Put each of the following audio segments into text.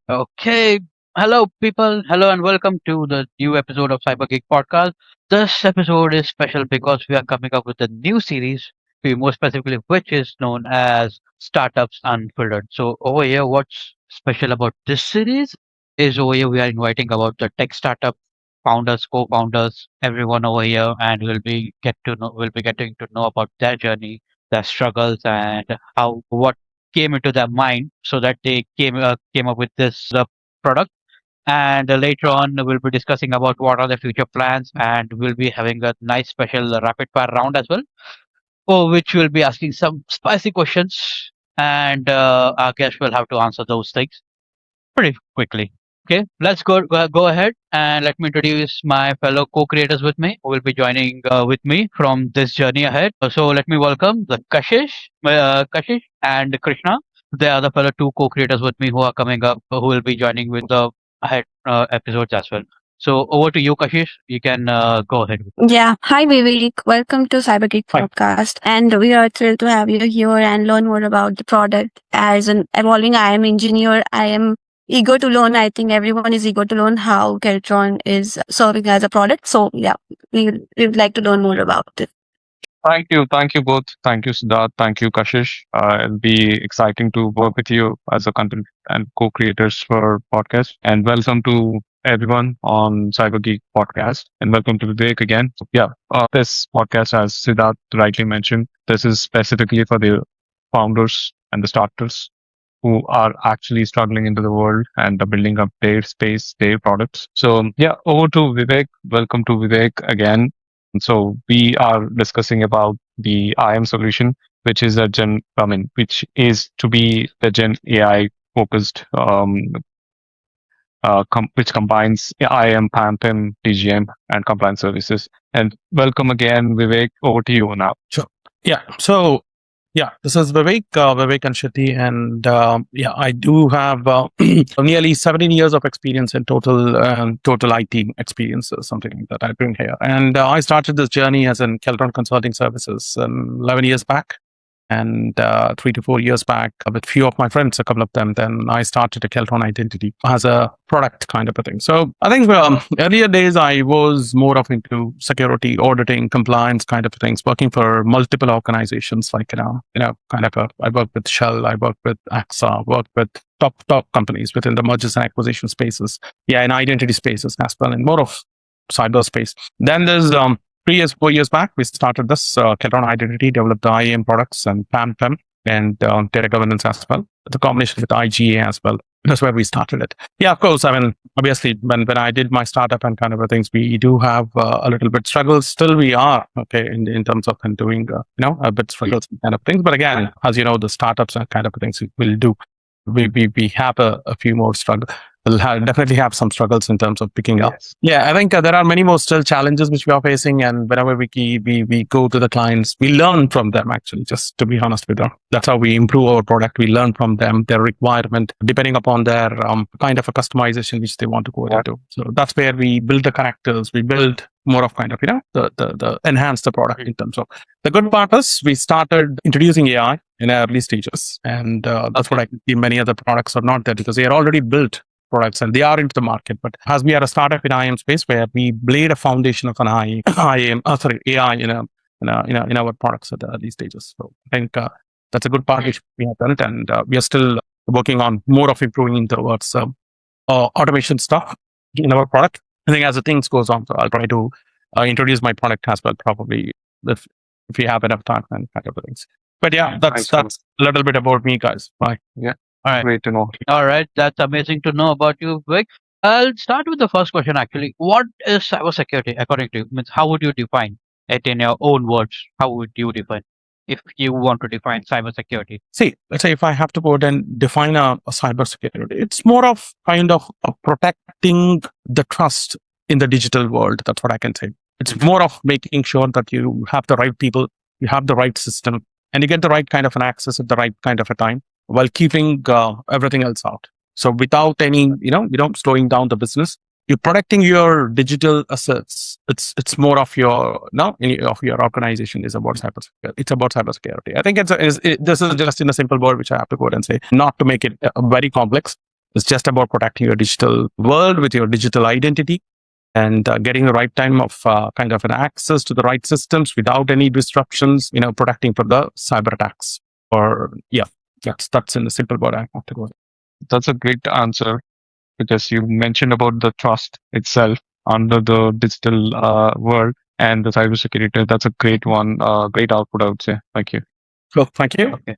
Okay. Hello, people. Hello, and welcome to the new episode of Cyber Geek Podcast. This episode is special because we are coming up with a new series, more specifically, which is known as Startups Unfiltered. So, over here, what's special about this series is over here we are inviting about the tech startup founders, co-founders, everyone over here, and we'll be getting to know about their journey, their struggles, and how what came into their mind so that they came up with this product. And later on, we'll be discussing about what are the future plans, and we'll be having a nice special rapid fire round as well, for which we'll be asking some spicy questions, and our guest will have to answer those things pretty quickly. Okay, let's go ahead and let me introduce my fellow co-creators with me who will be joining with me from this journey ahead. So let me welcome the Kashish and Krishna. They are the fellow two co-creators with me who are coming up, who will be joining with the ahead episodes as well. So over to you, Kashish. You can go ahead. Yeah. Hi, Vivek. Welcome to CyberGeek Hi. Podcast. And we are thrilled to have you here and learn more about the product. As an evolving IM engineer, I am eager to learn. I think everyone is eager to learn how Kelltron is serving as a product. So, yeah, we would like to learn more about it. Thank you. Thank you both. Thank you, Siddharth. Thank you, Kashish. It'll be exciting to work with you as a content and co-creators for podcast. And welcome to everyone on Cyber Geek podcast. And welcome to Vivek again. This podcast, as Siddharth rightly mentioned, this is specifically for the founders and the starters who are actually struggling into the world and are building up their space, their products. So over to Vivek. Welcome to Vivek again. So we are discussing about the IAM solution, which is which is to be the Gen AI focused, which combines IAM, PAM, TGM, and compliance services. And welcome again, Vivek. Over to you now. Sure. Yeah. So, this is Vivek Anishetty, and I do have nearly 17 years of experience in total IT experience, or something like that I bring here. And I started this journey as in Kelltron Consulting Services 11 years back. And 3 to 4 years back, with few of my friends, a couple of them, then I started a Kelltron Identity as a product kind of a thing. So I think earlier days I was more of into security, auditing, compliance kind of things, working for multiple organizations like I work with Shell, I work with AXA, work with top companies within the mergers and acquisition spaces, in identity spaces as well, and more of cyberspace. Then there's 4 years back, we started this Kelltron Identity, developed the IAM products and PAM, and data governance as well. The combination with IGA as well. That's where we started it. Yeah, of course. I mean, obviously, when I did my startup and kind of things, we do have a little bit struggles. Still, we are okay in terms of doing a bit struggles kind of things. But again, as you know, the startups and kind of things will do. We have a few more struggles. We'll definitely have some struggles in terms of picking up. Yeah, I think there are many more still challenges which we are facing, and whenever we go to the clients, we learn from them. Actually, just to be honest with them, that's how we improve our product. We learn from them their requirement, depending upon their kind of a customization which they want to go into. So that's where we build the characters. We build more of the enhance the product in terms of the good part is we started introducing AI in early stages, and that's what I can see. Many other products are not there because they are already built products and they are into the market. But as we are a startup in IAM space where we laid a foundation of an AI in our products at the early stages. So I think that's a good part which we have done it, and we are still working on more of improving towards automation stuff in our product. I think as the things goes on, so I'll try to introduce my product as well, probably if we have enough time and kind of things. But that's a little bit about me, guys. Bye. Yeah. All right. Great to know. All right, that's amazing to know about you, Vivek. I'll start with the first question actually. What is cybersecurity according to you? Means how would you define it in your own words? How would you define if you want to define cybersecurity? See, let's say if I have to go and define a cybersecurity, it's more of kind of protecting the trust in the digital world. That's what I can say. It's more of making sure that you have the right people, you have the right system, and you get the right kind of an access at the right kind of a time, while keeping everything else out. So without any, slowing down the business, you're protecting your digital assets. It's more of your of your organization is about cybersecurity. It's about cybersecurity. I think this is just in a simple word which I have to go and say, not to make it very complex. It's just about protecting your digital world with your digital identity and getting the right time of kind of an access to the right systems without any disruptions, protecting from the cyber attacks. Or yeah, that's in the simple word I have to go. That's a great answer because you mentioned about the trust itself under the digital world and the cybersecurity. That's a great one, great output, I would say. Thank you. So thank you. Okay.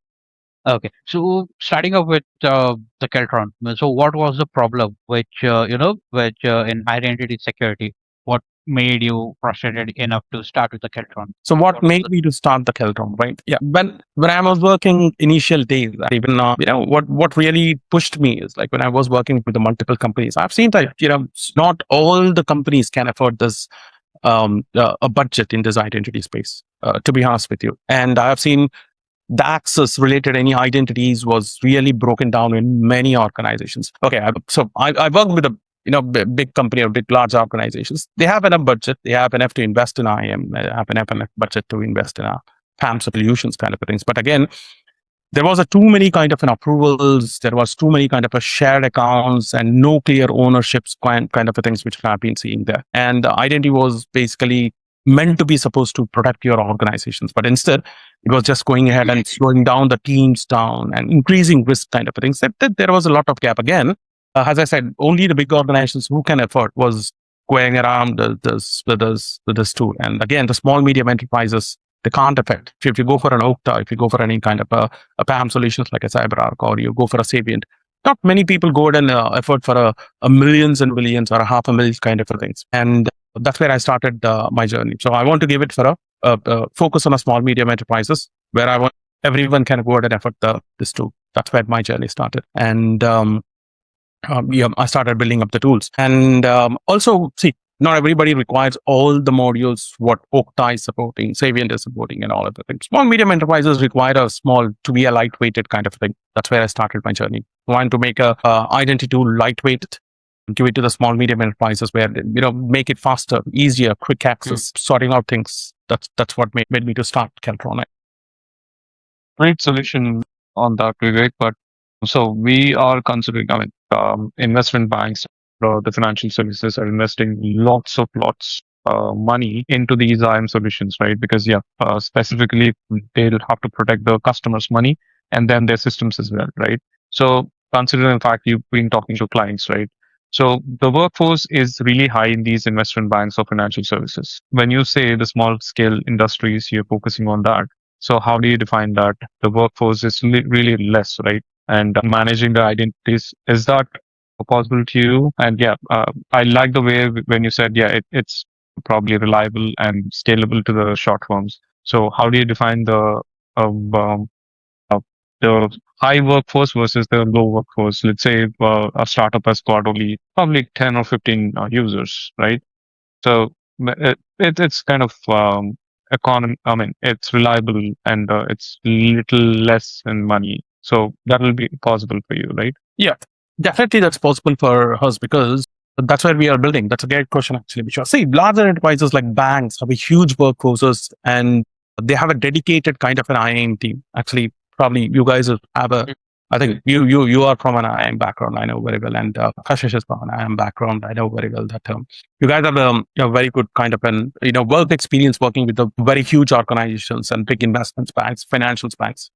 Okay. So starting off with the Keltron. So what was the problem which in identity security? What made you frustrated enough to start with the Keltron? So what made me to start the Kelltron, right? Yeah, when I was working initial days, even what really pushed me is like when I was working with the multiple companies, I've seen that not all the companies can afford this a budget in this identity space. To be honest with you, and I have seen the access related any identities was really broken down in many organizations. Okay, I work with a big company or big large organizations. They have enough budget. They have enough to invest in IAM. They have enough budget to invest in PAM solutions kind of things. But again, there was a too many kind of an approvals. There was too many kind of a shared accounts and no clear ownerships kind of a things which I've been seeing there. And the identity was basically meant to be supposed to protect your organizations, but instead it was just going ahead and slowing down the teams down and increasing risk kind of a things. That there was a lot of gap again. As I said, only the big organizations who can afford was going around this tool. And again, the small medium enterprises, they can't affect. If you go for an Okta, if you go for any kind of a PAM solutions like a CyberArk, or you go for a Savient, not many people go ahead and effort for a millions and millions or a half a million kind of a things. And that's where I started my journey. So I want to give it for a focus on a small medium enterprises where I want everyone can go ahead and effort this tool. That's where my journey started. And I started building up the tools. And also, see, not everybody requires all the modules what Okta is supporting, Savient is supporting, and all of the things. Small, medium enterprises require a small to be a lightweighted kind of thing. That's where I started my journey. I want to make a identity tool lightweighted, give it to the small, medium enterprises where make it faster, easier, quick access, sorting out things. That's what made me to start Kelltron. Great solution on that, Vivek. But so we are considering, investment banks, the financial services are investing lots money into these IAM solutions, right? Because specifically they'll have to protect the customer's money and then their systems as well, right? So considering the fact you've been talking to clients, right? So the workforce is really high in these investment banks or financial services. When you say the small scale industries, you're focusing on that. So how do you define that the workforce is really less, right? And managing the identities, is that possible to you? And I like the way when you said, it's probably reliable and scalable to the short firms. So how do you define the high workforce versus the low workforce? Let's say a startup has got only probably 10 or 15 users, right? So it's kind of economy. I mean, it's reliable and it's little less in money. So that will be possible for you, right? Yeah, definitely that's possible for us because that's where we are building. That's a great question, actually. Because see, larger enterprises like banks have a huge workforces and they have a dedicated kind of an IAM team. Actually, probably you guys have a. I think you are from an IAM background. I know very well, and Kashish is from an IAM background. I know very well that you guys have a very good kind of an work experience working with the very huge organizations and big investments banks, financial banks,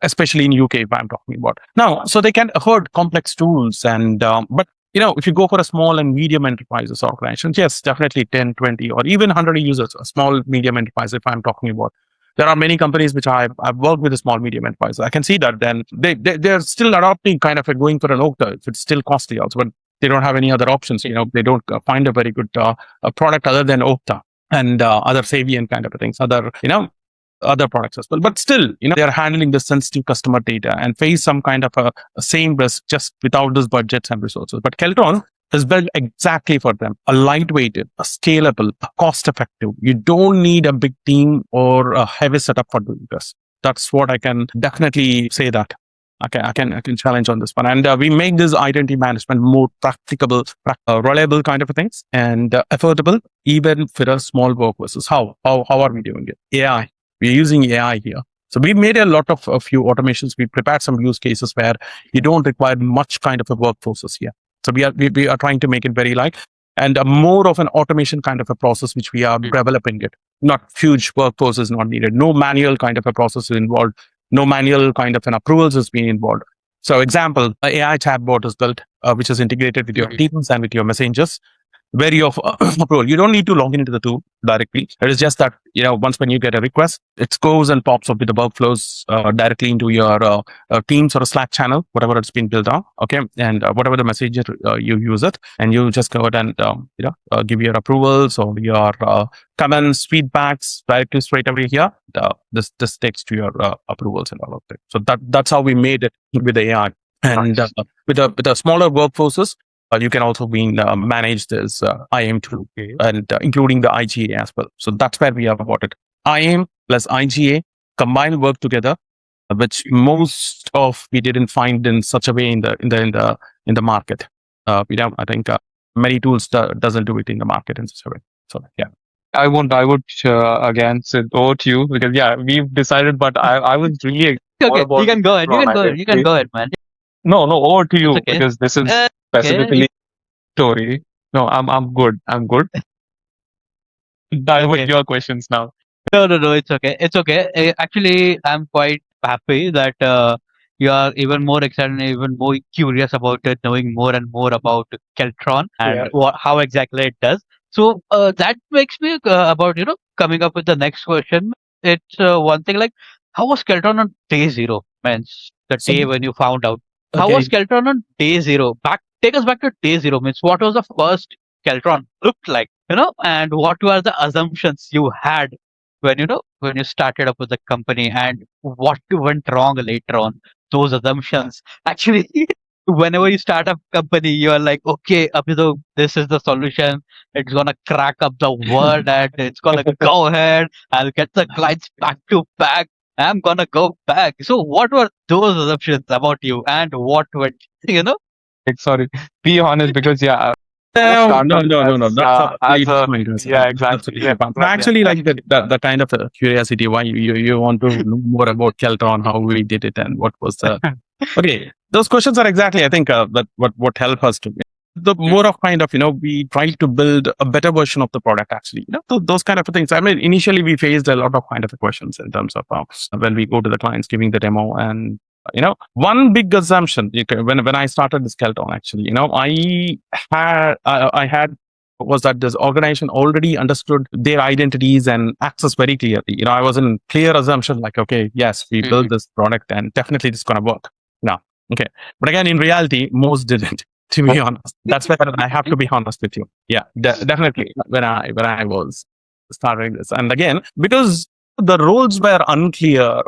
especially in UK, if I'm talking about now. So they can afford complex tools, and but if you go for a small and medium enterprises organizations, yes, definitely 10, 20, or even 100 users, a small medium enterprise. If I'm talking about, there are many companies which I've worked with a small medium enterprise. I can see that then they're still adopting kind of going for an Okta. If it's still costly also, but they don't have any other options. They don't find a very good a product other than Okta and other Savient kind of things, other products as well. But still, they're handling the sensitive customer data and face some kind of a same risk just without those budgets and resources. But Kelltron is built exactly for them. A lightweighted, a scalable, a cost-effective. You don't need a big team or a heavy setup for doing this. That's what I can definitely say that. I can challenge on this one. And we make this identity management more practicable, reliable kind of things and affordable even for a small workforces. How are we doing it? AI. We're using AI here. So we made a few automations. We prepared some use cases where you don't require much kind of a workforces here. So we are trying to make it very light and a more of an automation kind of a process which we are developing it. Not huge workforce is not needed. No manual kind of a process is involved. No manual kind of an approvals is being involved. So example, a AI chatbot is built, which is integrated with your teams and with your messengers where you have approval. You don't need to log into the tool directly. It is just that, once when you get a request, it goes and pops up with the workflows directly into your Teams or a Slack channel, whatever it's been built on. Okay. And whatever the messenger you use it, and you just go ahead and, give your approvals or your comments, feedbacks directly straight over here. This takes to your approvals and all of that. So that's how we made it with the AI. And with the smaller workforces, you can also manage this IAM tool and including the IGA as well. So that's where we have about it. IAM plus IGA combined work together, which most of we didn't find in such a way in the market. I think many tools doesn't do it in the market in such a way. So yeah. I would again say over to you because we've decided, but I was really Okay, you can go ahead. You can go ahead. You can go ahead, man. No, over to you It's okay. because this is Okay. specifically story. No, I'm good. I'm good. Dive with Okay. your questions now. No. It's okay. It's okay. Actually, I'm quite happy that you are even more excited and even more curious about it, knowing more and more about Keltron and how exactly it does. So that makes me about coming up with the next question. It's one thing like how was Keltron on day zero, means the So- day when you found out. How Okay. was Keltron on day zero? Take us back to day zero. Means what was the first Keltron looked like, and what were the assumptions you had when when you started up with the company and what went wrong later on, those assumptions actually. Whenever you start a company you are like, okay, Abhido, this is the solution, it's gonna crack up the world and it's gonna go ahead, I'll get the clients back to back, I'm gonna go back. So what were those assumptions about you and what went you know Sorry, be honest because No. That's as absolutely a fine. That's exactly absolutely fine. I actually like the kind of curiosity why you want to know more about Keltron, how we did it, and what was the. Okay, those questions are exactly I think that what help us to. The more of kind of we try to build a better version of the product actually. Those kind of things. I mean, initially we faced a lot of kind of questions in terms of when we go to the clients giving the demo and one big assumption when I started this Kelton actually, I had was that this organization already understood their identities and access very clearly. I was in clear assumption like, okay, yes, we built this product and definitely it's going to work. No, okay, but again, in reality, most didn't. To be honest, that's where I have to be honest with you. Yeah, definitely. When I was starting this, and again, because the roles were unclear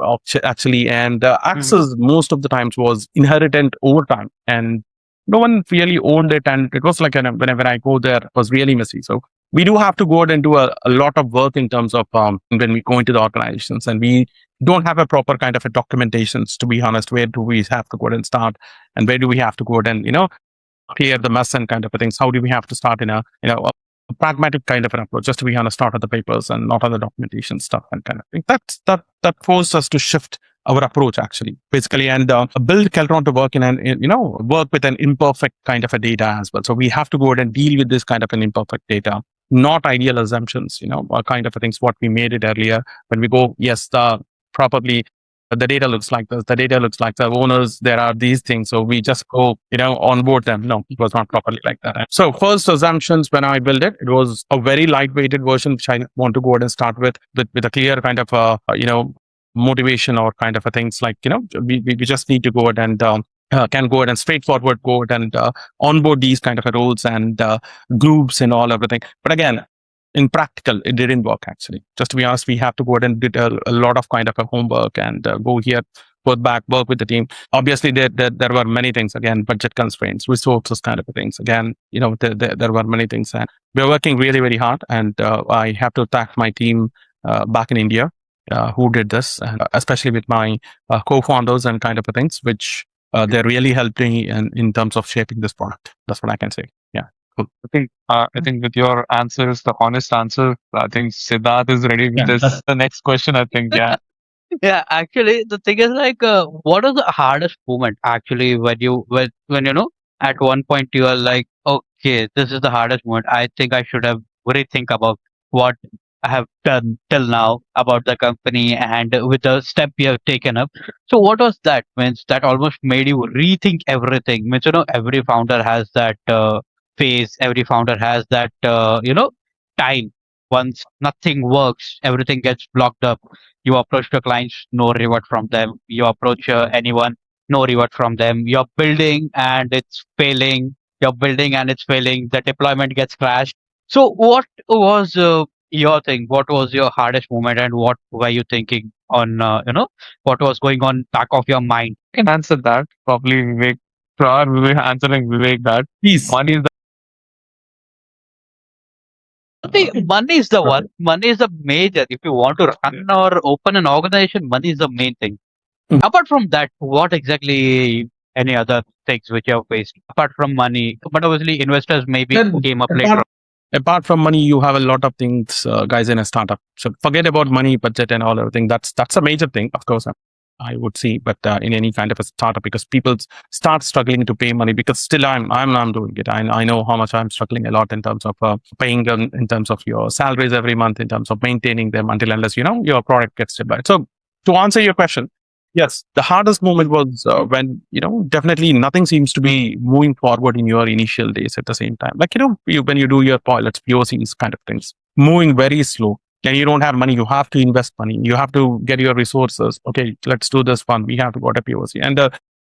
actually, and access most of the times was inherited over time, and no one really owned it, and it was like whenever I go there, it was really messy. So we do have to go out and do a lot of work in terms of when we go into the organizations, and we don't have a proper kind of a documentations. To be honest, where do we have to go out and start, and where do we have to go out and clear the mess and kind of things? How do we have to start in a a pragmatic kind of an approach, just to be on a start of the papers and not on the documentation stuff and kind of thing. That forced us to shift our approach actually, basically, and build Keltron to work work with an imperfect kind of a data as well. So we have to go ahead and deal with this kind of an imperfect data, not ideal assumptions, or kind of things what we made it earlier. When we go, yes, probably the data looks like this, the data looks like the owners, there are these things. So we just go, onboard them. No, it was not properly like that. So first assumptions when I built it, it was a very lightweighted version, which I want to go ahead and start with a clear kind of, motivation or kind of a things like, we just need to go ahead and can go ahead and straightforward go ahead and onboard these kind of roles and groups and all everything. But again, in practical, it didn't work actually. Just to be honest, we have to go ahead and did a lot of kind of a homework and go here, go back, work with the team. Obviously, there were many things. Again, budget constraints, resources, kind of things. Again, there were many things, and we're working really, very hard. And I have to thank my team back in India who did this, and especially with my co-founders and kind of things, which they really helped me in terms of shaping this product. That's what I can say. Yeah. Cool. I think with your answers, the honest answer, I think Siddharth is ready with the next question. I think, Yeah, actually, the thing is like, what is the hardest moment actually when you know at one point you are like, okay, this is the hardest moment. I think I should have rethink about what I have done till now about the company and with the step you have taken up. So what was that? Means that almost made you rethink everything. Means every founder has that phase. Every founder has that time. Once nothing works, everything gets blocked up. You approach the clients, no reward from them. You approach anyone, no reward from them. You're building and it's failing. You're building and it's failing. The deployment gets crashed. So, what was your thing? What was your hardest moment, and what were you thinking on? What was going on back of your mind? I can answer that. Probably Vivek, prior Vivek answering Vivek that Please. money is Money is the one. Money is the major. If you want to run or open an organization, money is the main thing. Mm. Apart from that, what exactly any other things which you have faced apart from money? But obviously, investors maybe Then came up later. apart from money, you have a lot of things, guys, in a startup. So forget about money, budget, and all everything. That's a major thing, of course. I would see, but in any kind of a startup, because people start struggling to pay money. Because still, I'm doing it. I know how much I'm struggling a lot in terms of paying them, in terms of your salaries every month, in terms of maintaining them until unless your product gets stabilized. So to answer your question, yes, the hardest moment was when definitely nothing seems to be moving forward in your initial days at the same time. Like when you do your pilots, POCs, kind of things, moving very slow. And you don't have money, you have to invest money. You have to get your resources. Okay, let's do this one. We have to go to POC, and a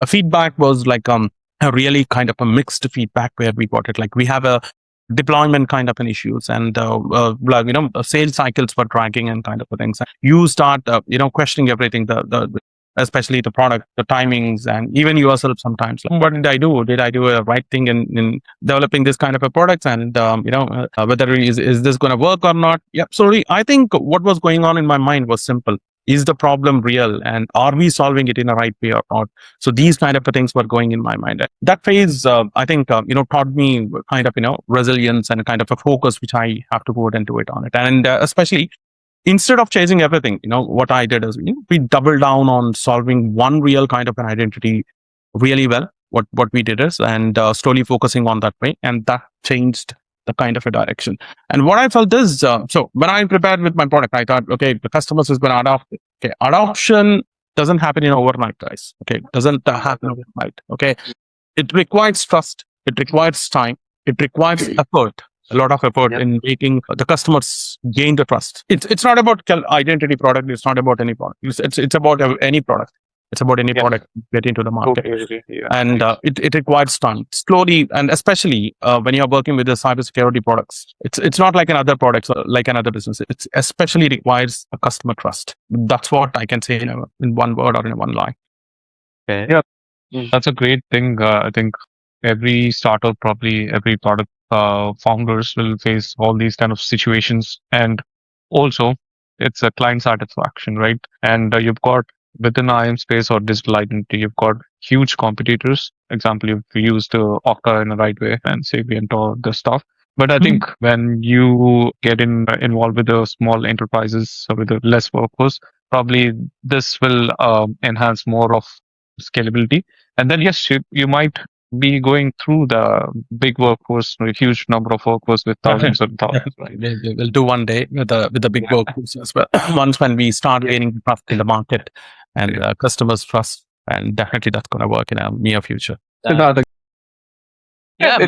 feedback was like a really kind of a mixed feedback where we got it. Like we have a deployment kind of an issues, and like, sales cycles were dragging and kind of a things. You start questioning everything, the especially the product, the timings, and even yourself sometimes. Like, what did I do? Did I do a right thing in developing this kind of a product? And whether is this going to work or not? Yeah. So I think what was going on in my mind was simple. Is the problem real, and are we solving it in a right way or not? So these kind of things were going in my mind. That phase, I think, taught me kind of resilience and kind of a focus which I have to put into it on it, and especially instead of chasing everything, what I did is we doubled down on solving one real kind of an identity really well. What we did is, and slowly focusing on that way, and that changed the kind of a direction. And what I felt is, so when I prepared with my product, I thought, okay, the customers is going to adopt it. Okay, adoption doesn't happen in overnight, guys. Okay, it doesn't happen overnight. Okay, it requires trust. It requires time. It requires effort, a lot of effort in making the customers gain the trust. It's not about identity product. It's not about any product. It's about any product. It's about any product get into the market. And it requires time, slowly, and especially when you're working with the cybersecurity products. It's not like another products or like another business. It's especially requires a customer trust. That's what I can say in one word or in one line. Okay. Yeah. That's a great thing. I think every startup, probably every product founders will face all these kind of situations. And also, it's a client satisfaction, right? And you've got within IAM space or digital identity, you've got huge competitors. Example, you've used Okta in the right way and Savient or the stuff. But I think when you get involved with the small enterprises or with the less workforce, probably this will enhance more of scalability. And then yes, you might be going through the big workforce, a huge number of workforce with thousands and thousands, right? We'll do one day with the big workforce as well. Once when we start gaining trust in the market and customers trust, and definitely that's going to work in a near future. Siddharth, Yeah,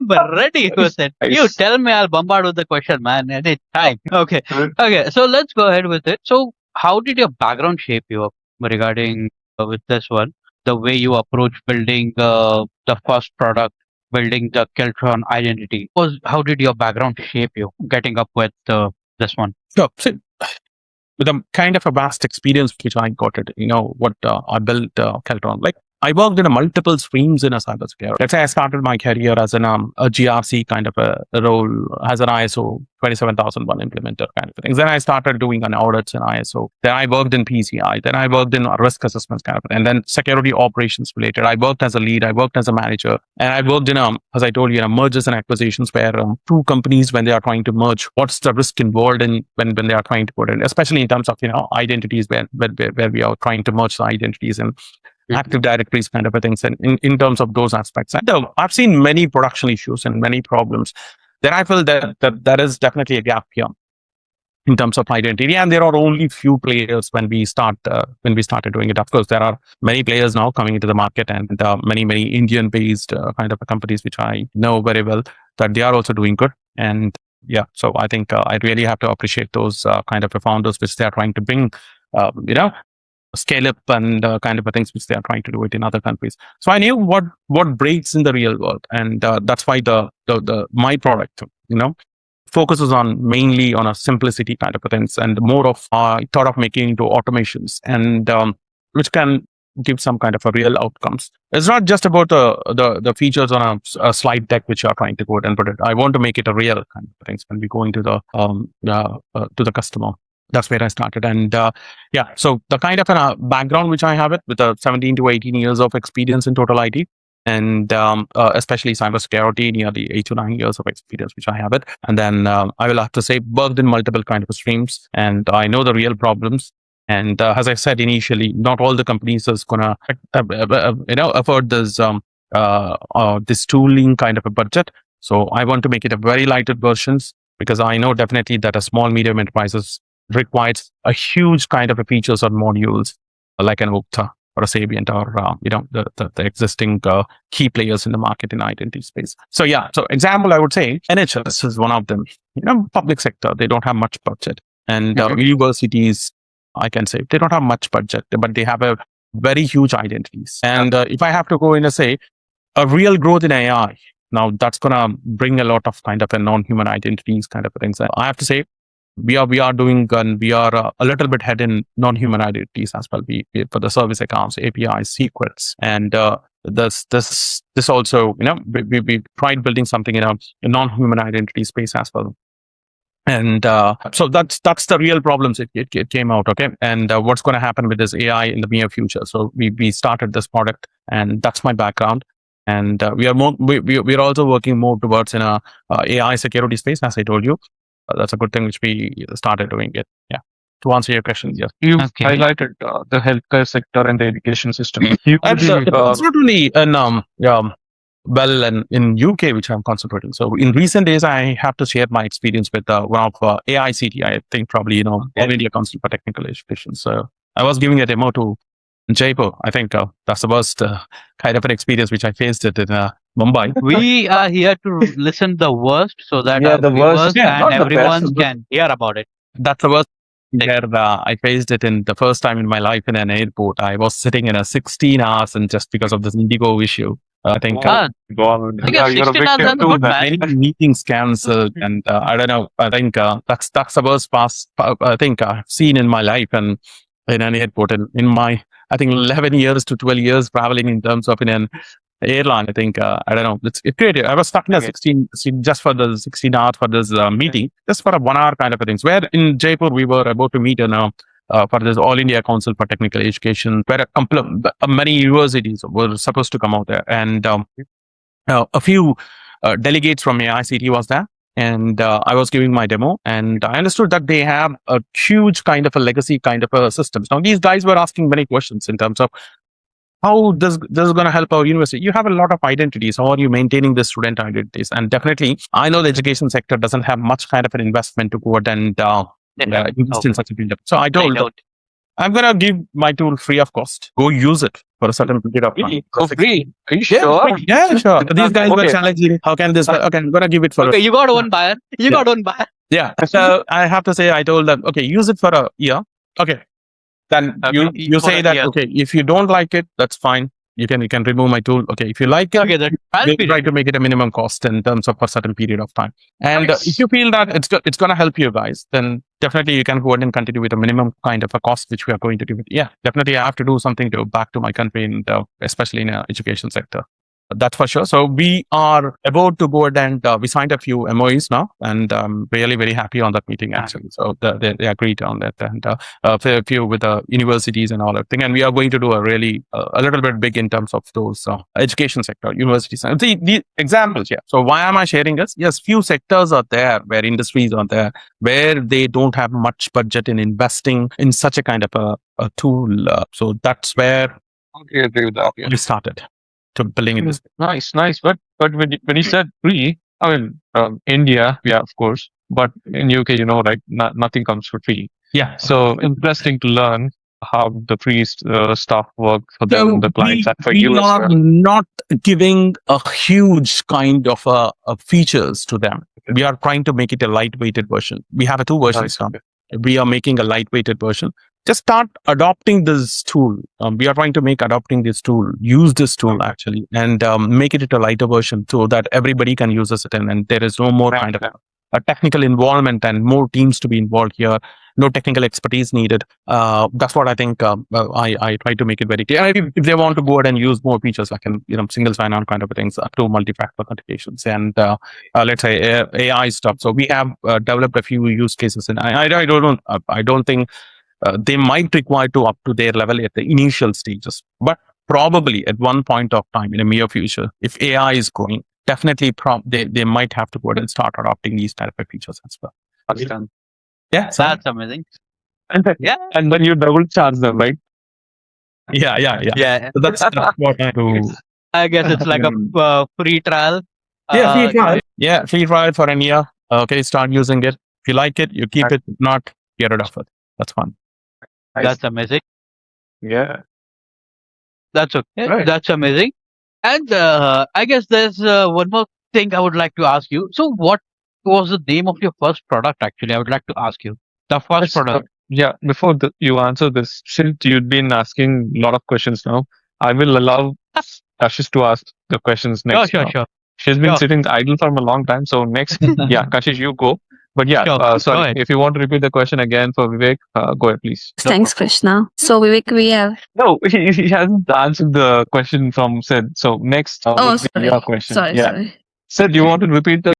but ready with it. You tell me, I'll bombard with the question, man, any time. Okay. Okay. So let's go ahead with it. So, how did your background shape you up regarding with this one? The way you approach building the first product, building the Kelltron identity. Was how did your background shape you getting up with this one? So, with a kind of a vast experience which I got it, what I built Kelltron. Like I worked in a multiple streams in a cybersecurity. Let's say I started my career as a GRC kind of a role, as an ISO 27001 implementer kind of things. Then I started doing an audits in ISO. Then I worked in PCI. Then I worked in risk assessments kind of thing. And then security operations related. I worked as a lead. I worked as a manager. And I worked in, as I told you, mergers and acquisitions where two companies, when they are trying to merge, what's the risk involved in when they are trying to put in, especially in terms of, identities where we are trying to merge the identities and active directories kind of a things, and in terms of those aspects. And I've seen many production issues and many problems. Then I feel that there is definitely a gap here in terms of identity, and there are only few players when we started doing it. Of course, there are many players now coming into the market, and many Indian based kind of companies which I know very well, that they are also doing good. And yeah, so I think I really have to appreciate those kind of founders which they are trying to bring, scale up and kind of things which they are trying to do it in other countries. So I knew what breaks in the real world, and that's why the my product, focuses on mainly on a simplicity kind of things, and more of thought of making into automations, and which can give some kind of a real outcomes. It's not just about the features on a slide deck which you are trying to go and put it. I want to make it a real kind of things when we go into the to the customer. That's where I started. And yeah, so the kind of a background which I have it with 17 to 18 years of experience in total IT, and especially cybersecurity, nearly 8 to 9 years of experience which I have it. And then I will have to say worked in multiple kind of streams, and I know the real problems. And as I said initially, not all the companies is gonna afford this tooling kind of a budget. So I want to make it a very lighted versions, because I know definitely that a small medium enterprises requires a huge kind of a features or modules like an Okta or a Savient or the existing key players in the market in identity space. So yeah, so example I would say NHS is one of them. Public sector, they don't have much budget, and universities, I can say they don't have much budget, but they have a very huge identities. And if I have to go in and say a real growth in AI, now that's gonna bring a lot of kind of a non-human identities kind of things. I have to say we are doing, and we are a little bit ahead in non-human identities as well. We for the service accounts, APIs, secrets, and this also, we tried building something in a non-human identity space as well. And so that's the real problems it came out. Okay, and what's going to happen with this AI in the near future? So we started this product, and that's my background. And we are also working more towards in a AI security space, as I told you. That's a good thing which we started doing it. Yeah. To answer your question, yes. You highlighted the healthcare sector and the education system. It's not only well, and in UK, which I'm concentrating. So in recent days, I have to share my experience with one of AICT. I think probably All India Council for Technical Education. So I was giving a demo to Jaipur. I think that's the worst kind of an experience which I faced it in Mumbai. We are here to listen the worst, so that Yeah, our the worst, viewers yeah, and not the best, everyone but- can hear about it. That's the worst. Where I faced it in the first time in my life in an airport. I was sitting in a 16 hours, and just because of this Indigo issue, I think Ah, God, I guess you're a 16 hours victim is too. not Then. bad. many meetings cancelled, and I don't know. I think that's the worst pass I think I've seen in my life, and in an airport, and in my, I think 11 years to 12 years traveling in terms of in an airline. I think I don't know. It's creative. I was stuck in a 16 just for the 16 hours for this meeting, just for a 1 hour kind of a things. Where in Jaipur we were about to meet for this All India Council for Technical Education, where many universities were supposed to come out there, and a few delegates from AICT was there. And I was giving my demo, and I understood that they have a huge kind of a legacy kind of a systems. Now, these guys were asking many questions in terms of how this is going to help our university. You have a lot of identities. How are you maintaining the student identities? And definitely, I know the education sector doesn't have much kind of an investment to go out and invest in such a field. So I told them, I'm going to give my tool free of cost. Go use it for a certain period of time. Really? For free? Are you sure? Yeah, sure. These guys were Okay. challenging. How can this? Okay, I'm going to give it for Okay, you got one buyer. You got one buyer. Yeah. So I have to say, I told them, okay, use it for a year. Okay. Then Okay, you for say a that, year. okay, if you don't like it, that's fine. You can remove my tool. Okay, if you like it, Okay, the trial we'll period. try to make it a minimum cost in terms of a certain period of time. And Nice. if you feel that it's going to help you guys, then definitely you can go ahead and continue with a minimum kind of a cost which we are going to do. Yeah, definitely I have to do something to back to my country, and especially in the education sector. That's for sure. So we are about to go ahead and we signed a few MOUs now, and I'm really very happy on that meeting actually. So they agreed on that, and a few with the universities and all that thing. And we are going to do a really a little bit big in terms of those education sector, universities. And the examples, yeah. So why am I sharing this? Yes, few sectors are there where industries are there where they don't have much budget in investing in such a kind of a tool. So that's where Okay, agree with that. Yeah. we started to building in this. Nice, nice. But when you said free, I mean, India, yeah, of course. But in UK, like nothing comes for free. Yeah. So interesting to learn how the free stuff works for them, So the clients, and for we you as are well. not giving a huge kind of features to them. We are trying to make it a lightweighted version. We have two versions Nice, now. okay. We are making a lightweighted version. Just start adopting this tool. We are trying to make adopting this tool, use this tool actually, and make it a lighter version so that everybody can use it, and there is no more Right, kind of right. a technical involvement and more teams to be involved here. No technical expertise needed. That's what I think. I try to make it very clear. And if they want to go ahead and use more features, like single sign-on kind of things, up to multi-factor authentications, and let's say AI stuff. So we have developed a few use cases, and I don't think they might require to up to their level at the initial stages, but probably at one point of time in the near future, if AI is growing, definitely they might have to go ahead and start adopting these type of features as well. Understand. Yeah, so, That's amazing. Yeah, and then you double charge them, right? yeah. Yeah, So that's what I do. I guess it's like a free trial. Yeah, free trial. you- Yeah, free trial for a year. Okay, start using it. If you like it, you keep it. If not, get rid of it. That's fun. That's amazing. Yeah. That's okay. Right. That's amazing. And I guess there's one more thing I would like to ask you. So, what was the name of your first product? Actually, I would like to ask you the first product. Yeah, before you answer this, since you've been asking a lot of questions now, I will allow Kashish to ask the questions next. Sure, now. sure. She's been Sure. sitting idle for a long time, so next, yeah, Kashish, you go. But yeah, Sure, go sorry, ahead. if you want to repeat the question again for Vivek, go ahead, please. Thanks, Krishna. So Vivek, we have. No, he hasn't answered the question from Sid. So next, Oh, would be sorry. your question. Sorry, Yeah. sorry. Sid, you want to repeat the?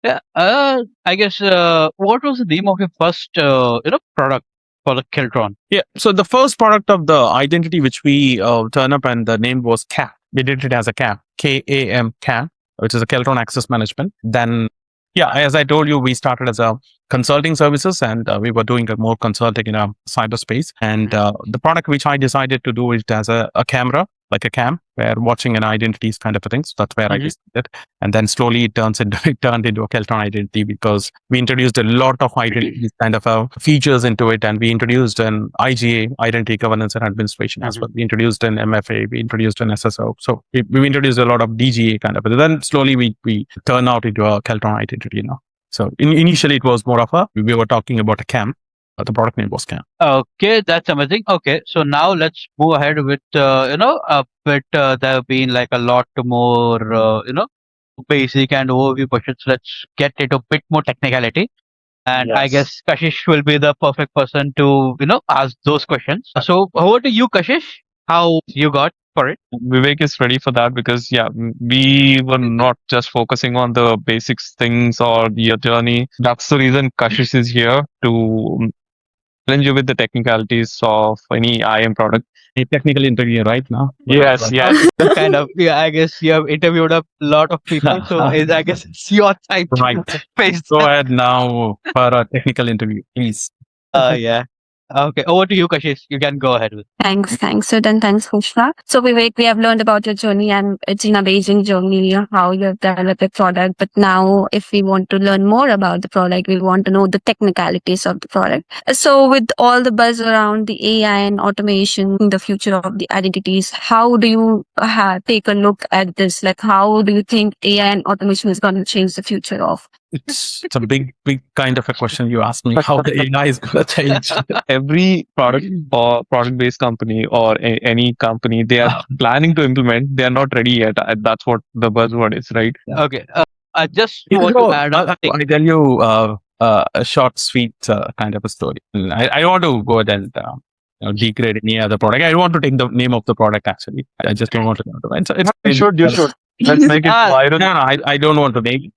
Yeah. I guess what was the name of your first product for the Kelltron? Yeah. So the first product of the identity which we turn up, and the name was CAM. We did it as a CAM, KAM, CAM, which is a Kelltron Access Management. Then, yeah, as I told you, we started as a consulting services, and we were doing more consulting in cyberspace. And the product which I decided to do it as a camera, like a cam, where watching an identity is kind of a thing. So that's where I decided. And then slowly it turned into a Kelltron Identity, because we introduced a lot of identities kind of features into it, and we introduced an IGA, identity governance and administration as well. We introduced an MFA, we introduced an SSO. So we introduced a lot of DGA kind of. But then slowly we turn out into a Kelltron Identity now. So initially it was more of we were talking about a CAM. The product name was CAM. Okay, that's amazing. Okay, so now let's move ahead with a bit. There have been like a lot more basic and overview questions. Let's get into a bit more technicality. And I guess Kashish will be the perfect person to ask those questions. So over to you, Kashish. How you got for it? Vivek is ready for that, because yeah, we were not just focusing on the basics things or the journey. That's the reason Kashish is here to challenge you with the technicalities of any IM product. A technical interview right now. Yes, yes. Kind of. Yeah, I guess you have interviewed a lot of people, so I guess it's your time to Right. face Go that. ahead now for a technical interview, please. Yeah. Okay, over to you, Kashish. You can go ahead with. Thanks. So then thanks, Krishna. So Vivek, we have learned about your journey, and it's an amazing journey, how you have developed the product. But now if we want to learn more about the product, we want to know the technicalities of the product. So with all the buzz around the AI and automation, the future of the identities, how do you take a look at this? Like, how do you think AI and automation is going to change the future of it's a big kind of a question you asked me. How the AI is going to change? Every product or product based company or any company they are planning to implement, they are not ready yet. That's what the buzzword is, right? Okay. I just want to add a thing. I tell you a short, sweet kind of a story. I don't want to go ahead and degrade any other product. I don't want to take the name of the product. Actually, I just don't want to. It's You should. You should. Let's make it Ah, viral. no, I don't want to name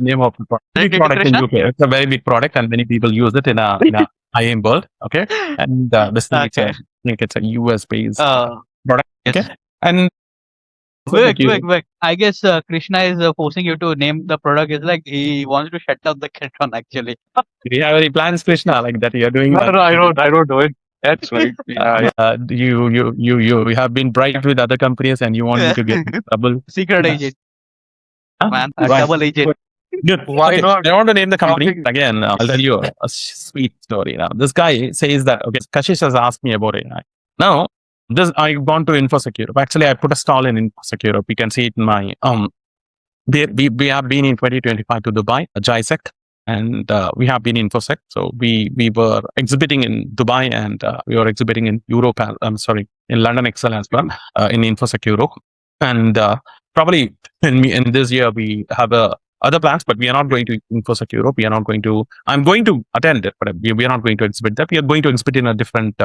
name of the product. Big Related to product in Krishna? UK. It's a very big product, and many people use it in a IAM world. Okay, and basically Okay. I think it's a US based Uh, product. yes. Okay, and Vivek. I guess Krishna is forcing you to name the product. It's like he wants to shut down the Kelltron actually. do you have any plans, Krishna, like that you're doing? No, I don't. I don't do it. That's right. You have been bribed with other companies, and you want me to get in trouble. Secret Yeah. agent, Huh? man. Right. Double agent. Good. Why Okay. not? I want to name the company Talking- again. I'll tell you a sweet story. Now, this guy says that okay, Kashish has asked me about AI. Now, this I've gone to InfoSecure. Actually, I put a stall in InfoSecure. You can see it in my we have been in 2025 to Dubai, JISEC, and we have been in InfoSec. So we were exhibiting in Dubai and we were exhibiting in Europe. I'm sorry, in London Excel as well in InfoSec Europe. And probably in this year we have other plans, but we are not going to InfoSec Europe. We are not going to. I'm going to attend it, but we are not going to exhibit that. We are going to exhibit in a different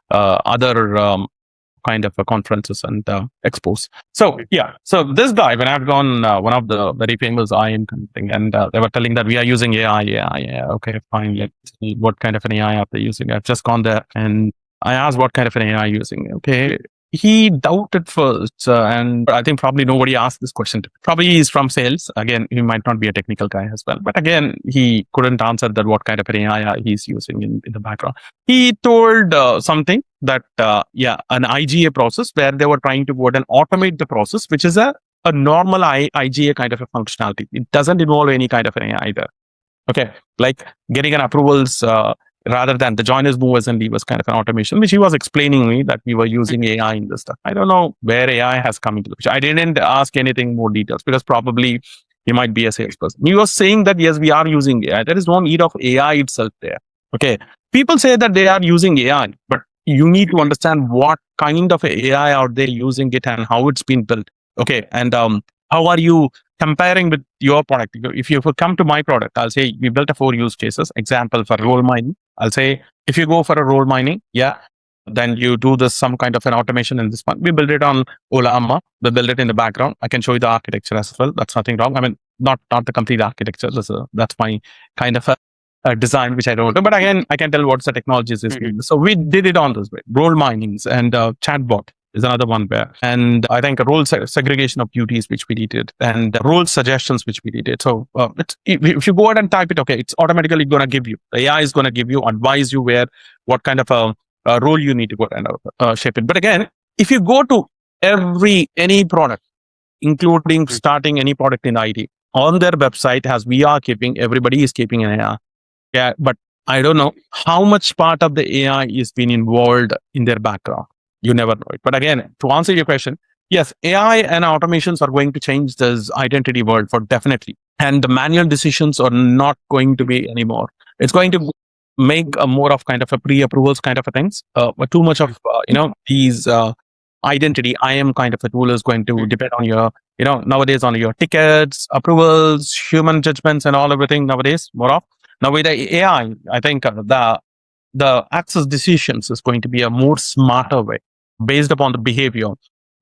other kind of conferences and expos. So yeah, so this guy, when I've gone, one of the very famous IM kind of thing, and they were telling that we are using AI. Yeah, okay, fine. Let's see what kind of an AI are they using. I've just gone there and I asked what kind of an AI using. Okay. He doubted first, and I think probably nobody asked this question. Probably he's from sales. Again, he might not be a technical guy as well. But again, he couldn't answer that what kind of an AI he's using in the background. He told something that, an IGA process where they were trying to go ahead and automate the process, which is a normal IGA kind of a functionality. It doesn't involve any kind of an AI either. Okay, like getting an approvals rather than the joiners, movers, and levers kind of an automation, which he was explaining me that we were using AI in this stuff. I don't know where AI has come into the picture. I didn't ask anything more details because probably he might be a salesperson. He was saying that yes, we are using AI. There is no need of AI itself there. Okay, people say that they are using AI, but you need to understand what kind of AI are they using it and how it's been built. Okay, and how are you comparing with your product? If you come to my product, I'll say we built a 4 use cases. Example for role mining. I'll say if you go for a role mining, then you do this some kind of an automation in this one. We build it on Ola Amma. We build it in the background. I can show you the architecture as well. That's nothing wrong. I mean, not the complete architecture. That's my kind of a design which I don't know. But again, I can tell what's the technologies is. So we did it on this way. Role minings and chatbot is another one where, and I think a role segregation of duties which we did, and role suggestions which we did. So if you go ahead and type it, okay, it's automatically going to give you, the AI is going to give you, advise you where, what kind of a role you need to go and shape it. But again, if you go to any product, including starting any product in IT, on their website, as we are keeping, everybody is keeping an AI. Yeah, but I don't know how much part of the AI is being involved in their background. You never know it. But again, to answer your question, yes, AI and automations are going to change this identity world for definitely. And the manual decisions are not going to be anymore. It's going to make a more of kind of a pre-approvals kind of a things. But too much of, these identity, IAM kind of a tool is going to depend on your, nowadays on your tickets, approvals, human judgments and all everything nowadays, more of. Now with the AI, I think the access decisions is going to be a more smarter way based upon the behavior,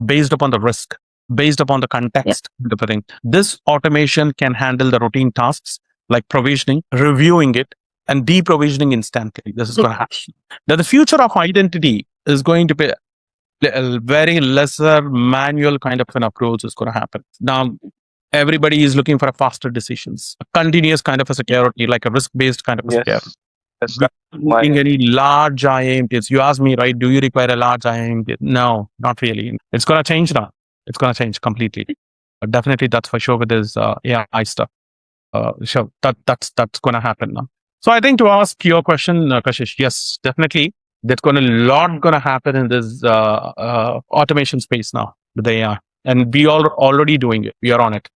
based upon the risk, based upon the context. Yeah. This automation can handle the routine tasks like provisioning, reviewing it, and deprovisioning instantly. This is going to happen. Now, the future of identity is going to be a very lesser manual kind of an approach is going to happen. Now, everybody is looking for a faster decisions, a continuous kind of a security, like a risk-based kind of a security. Looking any large IAMTs. You ask me, right? Do you require a large IAMT? No, not really. It's going to change now. It's going to change completely. But definitely, that's for sure with this AI stuff. So that's going to happen now. So I think to ask your question, Kashish, yes, definitely, there's going to happen in this automation space now with AI, and we are already doing it. We are on it.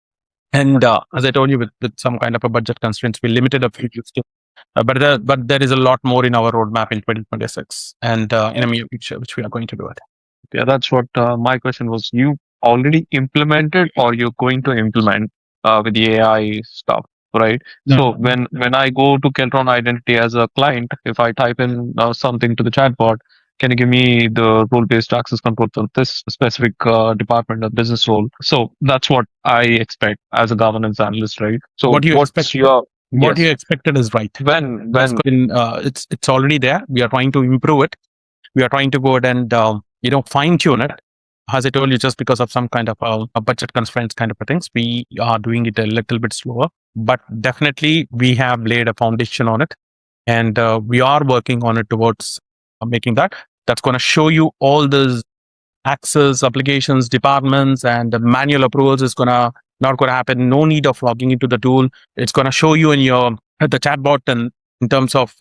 And as I told you, with some kind of a budget constraints, we limited a few use cases. But there is a lot more in our roadmap in 2026 and in the near future, which we are going to do it. Yeah, that's what my question was. You already implemented or you're going to implement with the AI stuff, right? No. So when I go to Kelltron Identity as a client, if I type in something to the chatbot, can you give me the role-based access control for this specific department or business role? So that's what I expect as a governance analyst, right? So What you what's expect? your What you yes? expected is right. When It's already there. We are trying to improve it. We are trying to go ahead and fine tune it. As I told you, just because of some kind of a budget constraints kind of a things, we are doing it a little bit slower. But definitely, we have laid a foundation on it, and we are working on it towards making that. That's going to show you all those access applications, departments, and the manual approvals is gonna not gonna happen. No need of logging into the tool. It's gonna show you in your the chatbot and in terms of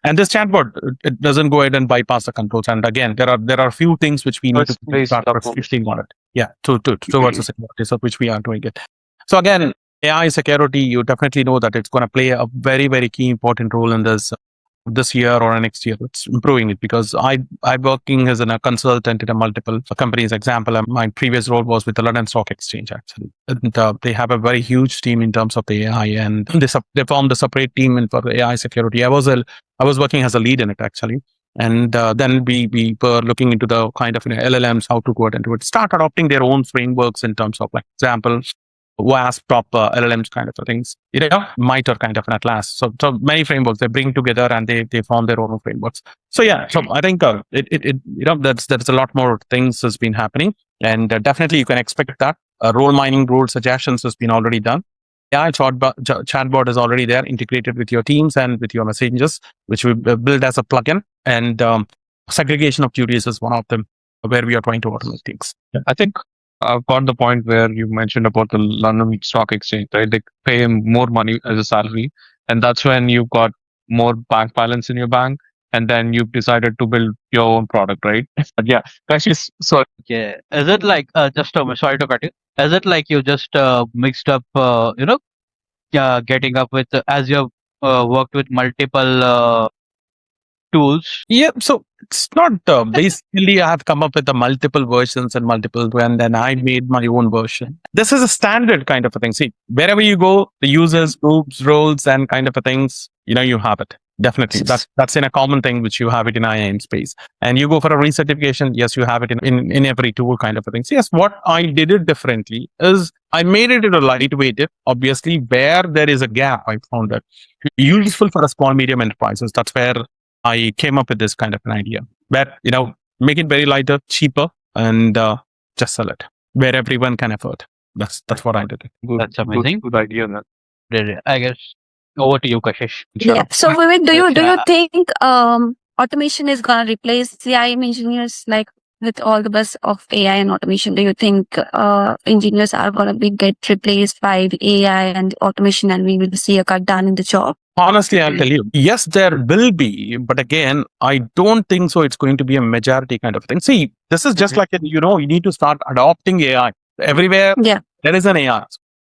and this chatbot it doesn't go ahead and bypass the controls. And again, there are a few things which we need to based start restricting on it. Yeah, towards the security, so which we are doing it. So again, AI security, you definitely know that it's going to play a very very key important role in this year or next year. It's improving it because I'm working as a consultant in a multiple companies. Example, my previous role was with the London Stock Exchange actually. And, they have a very huge team in terms of the AI, and they formed a separate team for the AI security. I was working as a lead in it actually. And then we were looking into the kind of LLMs, how to go ahead and do it. Start adopting their own frameworks in terms of like example, WASP, proper LLMs kind of things, MITRE kind of an Atlas. So many frameworks they bring together and they form their own frameworks. So yeah, so I think that's a lot more things has been happening, and definitely you can expect that. Role mining rule suggestions has been already done. Yeah, chatbot is already there, integrated with your teams and with your messages, which we build as a plugin. And segregation of duties is one of them where we are trying to automate things. I think I've got the point where you mentioned about the London Stock Exchange, right? They pay him more money as a salary, and that's when you've got more bank balance in your bank, and then you've decided to build your own product, right? But yeah, actually, so Yeah. Is it like just sorry to cut you? Is it like you just mixed up getting up with as you have worked with multiple tools? Yeah, so it's not basically I have come up with the multiple versions and then I made my own version. This is a standard kind of a thing. See, wherever you go, the users, groups, roles, and kind of a things, you have it. Definitely. That's in a common thing which you have it in IAM space. And you go for a recertification, yes, you have it in every tool kind of a thing. So yes, what I did it differently is I made it a lightweight, obviously, where there is a gap, I found that useful for a small medium enterprises. That's where I came up with this kind of an idea where, make it very lighter, cheaper, and just sell it where everyone can afford. That's what I did. That's amazing. good idea. Then. Really, I guess over to you, Kashish. Yeah. So Vivek, do you Yeah. think automation is gonna replace the IM engineers, like with all the buzz of AI and automation? Do you think engineers are gonna get replaced by the AI and automation, and we will see a cut down in the job? Honestly, I'll tell you, yes, there will be, but again, I don't think so. It's going to be a majority kind of thing. See, this is just like, you need to start adopting AI everywhere. Yeah. There is an AI.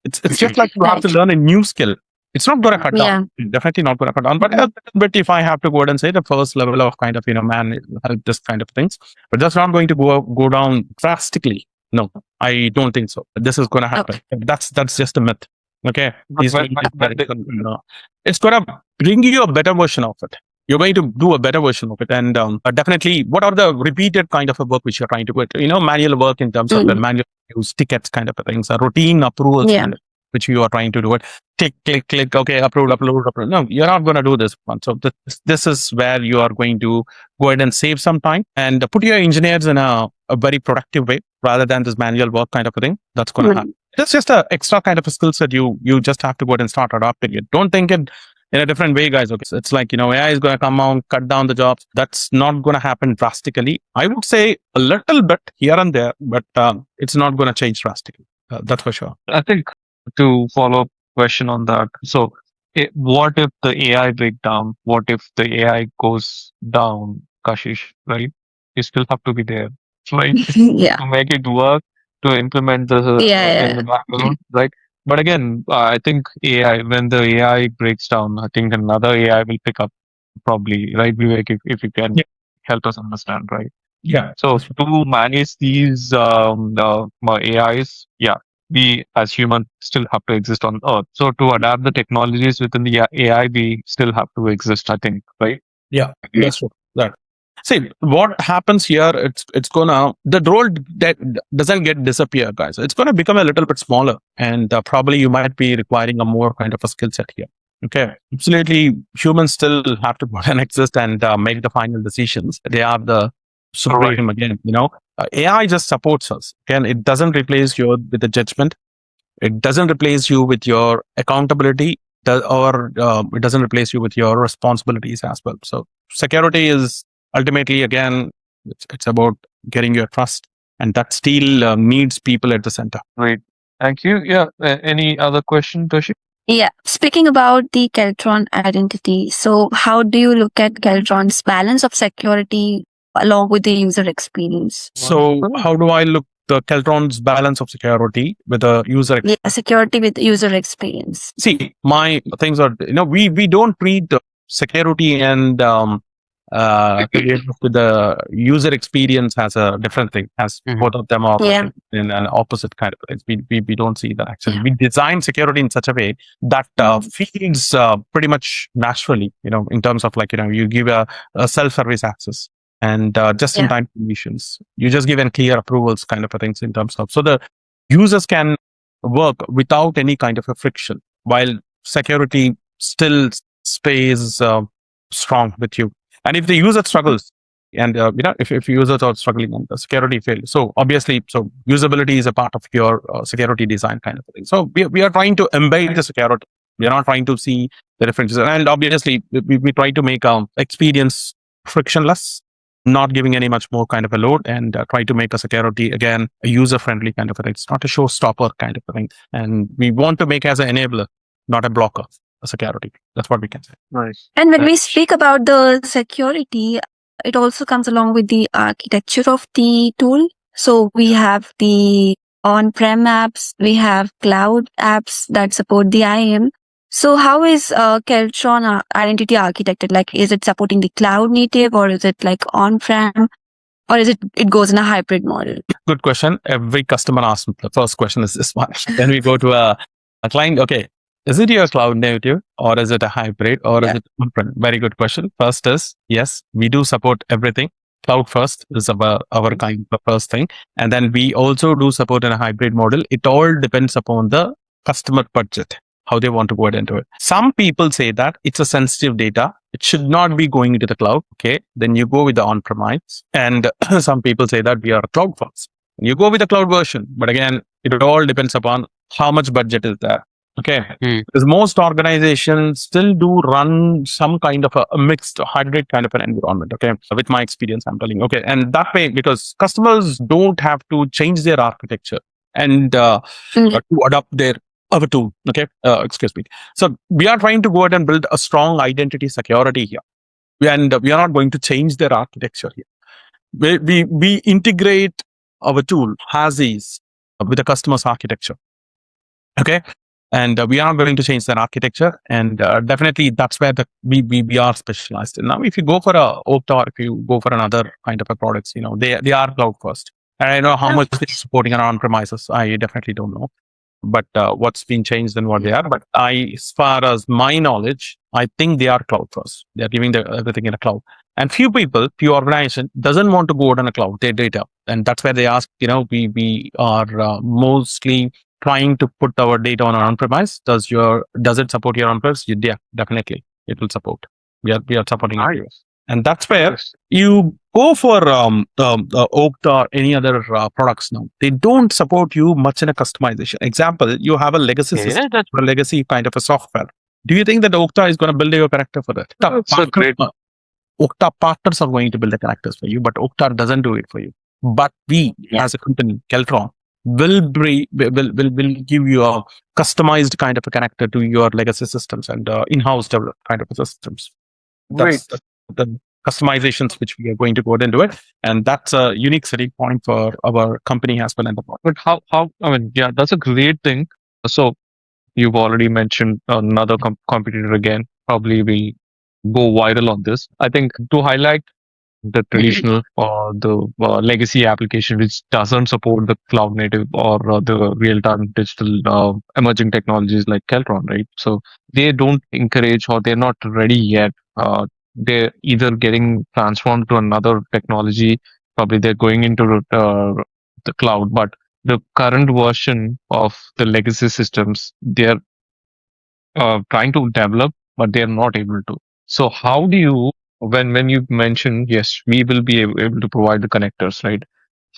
It's just like you have to learn a new skill. It's not going to cut down. Definitely not going to cut down. But if I have to go ahead and say the first level of kind of, man, help this kind of things, but that's not going to go down drastically. No, I don't think so. This is going to happen. Okay. That's just a myth. Okay. It's going to bring you a better version of it. You're going to do a better version of it. And definitely, what are the repeated kind of a work which you're trying to do? Manual work in terms of the manual use, tickets kind of things, routine approvals, kind of, which you are trying to do it. Click, okay, upload. No, you're not going to do this one. So this is where you are going to go ahead and save some time and put your engineers in a very productive way rather than this manual work kind of a thing. That's going to happen. It's just an extra kind of a skill set you just have to go ahead and start adopting it. Don't think it in a different way, guys. Okay, so it's like, AI is going to come out, cut down the jobs. That's not going to happen drastically. I would say a little bit here and there, but it's not going to change drastically. That's for sure. I think to follow up question on that. So what if the AI break down? What if the AI goes down, Kashish, right? You still have to be there, right? To make it work, to implement the in the background, right? But again, I think AI, when the AI breaks down, I think another AI will pick up probably, right, Vivek, if you can Yeah. help us understand, right? Yeah. So to manage these AIs, yeah, we as humans still have to exist on Earth. So to adapt the technologies within the AI, we still have to exist, I think, right? Yeah, that's true. That see what happens here. It's gonna the role that doesn't get disappear, guys. It's gonna become a little bit smaller, and probably you might be requiring a more kind of a skill set here. Okay, absolutely. Humans still have to go and exist and make the final decisions. They are the supreme again. AI just supports us. Again, it doesn't replace you with the judgment. It doesn't replace you with your accountability, or it doesn't replace you with your responsibilities as well. So security is ultimately, again, it's about getting your trust, and that still needs people at the center. Great. Thank you. Yeah. Any other question, Toshi? Yeah. Speaking about the Kelltron identity, so how do you look at Kelltron's balance of security along with the user experience? So how do I look the Keltron's balance of security with the user? Yeah, security with user experience. See, my things are, we don't treat the security and with the user experience as a different thing, as both of them are Yeah. in an opposite kind of things. We don't see that actually. We design security in such a way that feels pretty much naturally, in terms of you give a self-service access and just-in-time conditions. You just give clear approvals kind of a things in terms of, so the users can work without any kind of a friction, while security still stays strong with you. And if the user struggles, and if users are struggling and the security fails, so obviously, so usability is a part of your security design kind of thing. So we are trying to embed the security. We are not trying to see the differences, and obviously we try to make experience frictionless, not giving any much more kind of a load, and try to make a security again a user friendly kind of a thing. It's not a showstopper kind of a thing, and we want to make as an enabler, not a blocker. A security. That's what we can say. Nice. And when we speak about the security, it also comes along with the architecture of the tool. So we have the on-prem apps, we have cloud apps that support the IAM. So how is Kelltron Identity architected? Like, is it supporting the cloud native, or is it like on-prem, or is it goes in a hybrid model? Good question. Every customer asks me, the first question is this one. Then we go to a client. Okay, is it your cloud native, or is it a hybrid, or is it on-prem? Very good question. First is, yes, we do support everything. Cloud first is our kind of first thing. And then we also do support in a hybrid model. It all depends upon the customer budget, how they want to go ahead and do it. Some people say that it's a sensitive data. It should not be going into the cloud. Okay. Then you go with the on-premise. And some people say that we are cloud first. You go with the cloud version. But again, it all depends upon how much budget is there. Okay. Because most organizations still do run some kind of a mixed hybrid kind of an environment. Okay. With my experience, I'm telling you. Okay. And that way, because customers don't have to change their architecture and to adopt their other tool. Okay. Excuse me. So we are trying to go ahead and build a strong identity security here. And we are not going to change their architecture here. We integrate our tool as is with the customer's architecture. Okay. And we are going to change that architecture, and definitely that's where we are specialized. And now, if you go for a Okta, or if you go for another kind of a products, they are cloud first. And I know how much they're supporting on on-premises. I definitely don't know, but what's been changed and what they are. But as far as my knowledge, I think they are cloud first. They are giving everything in a cloud. And few organization doesn't want to go out on a cloud, their data, and that's where they ask. We are mostly trying to put our data on on-premise. Does it support your on-premise? Yeah, definitely, it will support. We are supporting it, and that's where you go for Okta or any other products now. They don't support you much in a customization. Example, you have a legacy system, a legacy kind of a software. Do you think that Okta is going to build your character for that? Okta partners are going to build the characters for you, but Okta doesn't do it for you. But we, as a company, Kelltron, will give you a customized kind of a character to your legacy systems and in-house developed kind of systems. That's the customizations which we are going to go ahead and do it, and that's a unique selling point for our company as well. And but how? I mean, yeah, that's a great thing. So you've already mentioned another competitor again. Probably will go viral on this. I think to highlight the traditional or the legacy application which doesn't support the cloud native or the real time digital emerging technologies like Keltron, right? So they don't encourage or they're not ready yet. They're either getting transformed to another technology, probably they're going into the cloud, but the current version of the legacy systems, they're trying to develop, but they're not able to. So how do you, when you mention, yes, we will be able to provide the connectors, right?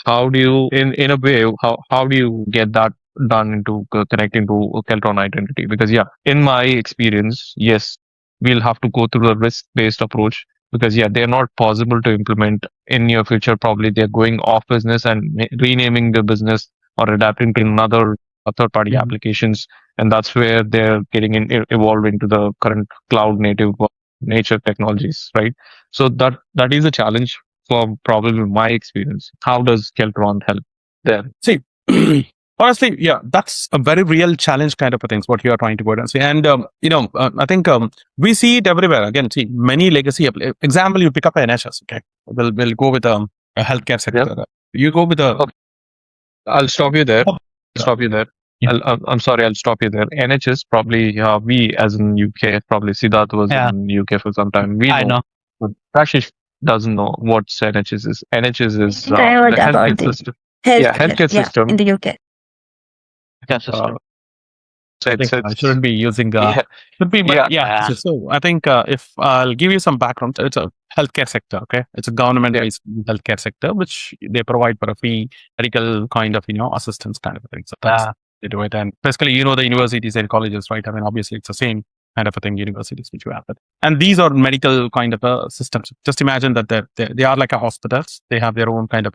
How do you, in a way, how do you get that done into connecting to Keltron Identity? Because yeah, in my experience, yes, we'll have to go through a risk-based approach because yeah, they're not possible to implement in near future. Probably they're going off business and renaming the business or adapting to another third-party Mhm. applications, and that's where they're getting evolved into the current cloud native nature technologies, right? So that is a challenge for probably my experience. How does Keltron help there? See, honestly, yeah, that's a very real challenge kind of a thing. What you are trying to go and say, and I think we see it everywhere. Again, see many legacy. Example, you pick up an NHS. Okay, we'll go with a healthcare sector. Yep. You go with a Okay. I'll stop you there. yeah. Stop you there. Yeah. I'm sorry. I'll stop you there. NHS probably we as in UK probably Siddharth was Yeah, in UK for some time. We I know, know. but Kashish doesn't know what NHS is. NHS I is think I heard the healthcare about the system. Yeah, healthcare, healthcare yeah, in system. the UK. Yeah, Uh, system. so I think I it's shouldn't be using yeah should be, but yeah yeah. Yeah, So I think if I'll give you some background, it's a healthcare sector. Okay, it's a yeah government-based healthcare sector which they provide for a free medical kind of assistance kind of a thing. So that's yeah, they do it, and basically the universities and colleges, right? I mean, obviously it's the same kind of a thing. Universities which you have it, and these are medical kind of systems. Just imagine that they are like a hospitals. They have their own kind of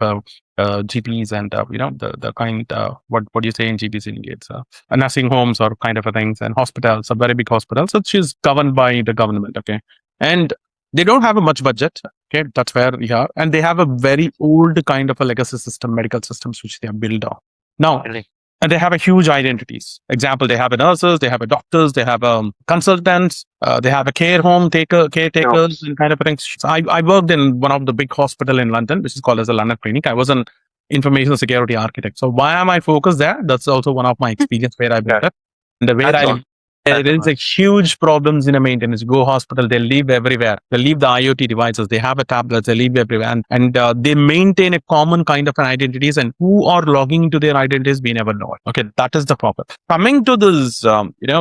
GPs and the kind what do you say in GPs in India? It's nursing homes or kind of a things and hospitals, a very big hospitals, which is governed by the government. Okay, and they don't have a much budget. Okay, that's where we are, and they have a very old kind of a legacy system, medical systems which they have built on. Now, really. and they have a huge identities. Example, they have a nurses, they have a doctors, they have consultants, they have a no caretakers, and kind of things. So I worked in one of the big hospital in London, which is called as a London Clinic. I was an information security architect. So why am I focused there? That's also one of my experience where I built yeah it. And where that's I all. there is a huge problems in a maintenance. Go hospital, they live everywhere. They leave the IoT devices. They have a tablets. They live everywhere, and they maintain a common kind of an identities. And who are logging into their identities, we never know it. Okay, that is the problem. Coming to this,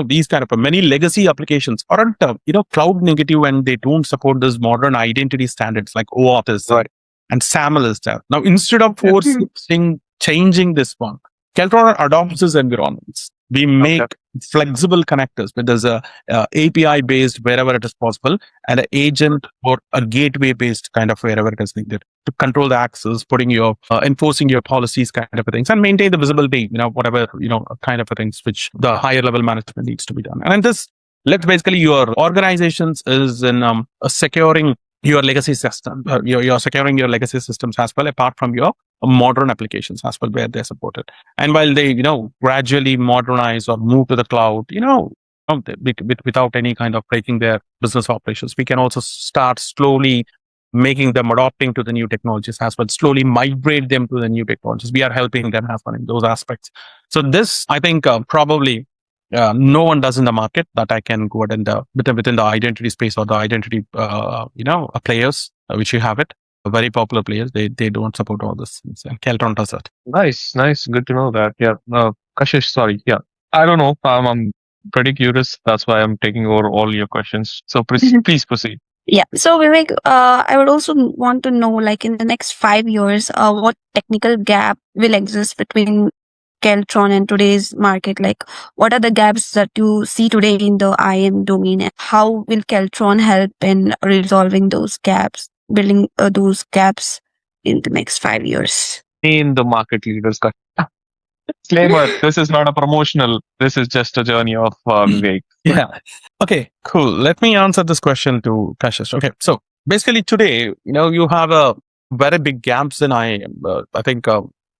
these kind of many legacy applications aren't cloud negative, and they don't support this modern identity standards like OAuth is Right. and SAML is there. Now, instead of forcing changing this one, Kelltron adopts these environments. We make Okay. flexible connectors where there's a API based wherever it is possible, and an agent or a gateway based kind of wherever it is needed to control the access, putting your enforcing your policies kind of things, and maintain the visibility. Whatever kind of things which the higher level management needs to be done. And this let basically your organizations is in securing your legacy system. You're securing your legacy systems as well, apart from your modern applications as well, where they're supported. And while they, gradually modernize or move to the cloud, without any kind of breaking their business operations, we can also start slowly making them adopting to the new technologies as well, slowly migrate them to the new technologies. We are helping them as well in those aspects. So this, I think, probably no one does in the market that I can go ahead and within the identity space or the identity, players, which you have it. Very popular players, they don't support all this. And Keltron does it. Nice, good to know that. Yeah, Kashish, sorry. Yeah, I don't know. I'm pretty curious. That's why I'm taking over all your questions. So please proceed. Yeah. So Vivek, I would also want to know, like in the next 5 years, what technical gap will exist between Keltron and today's market? Like, what are the gaps that you see today in the IM domain, and how will Keltron help in resolving those gaps, building those gaps in the next 5 years? In the market leaders. Disclaimer: this is not a promotional. This is just a journey of Vivek. Yeah. Okay, cool. Let me answer this question to Kashish. Okay. So basically today, you have a very big gaps in I think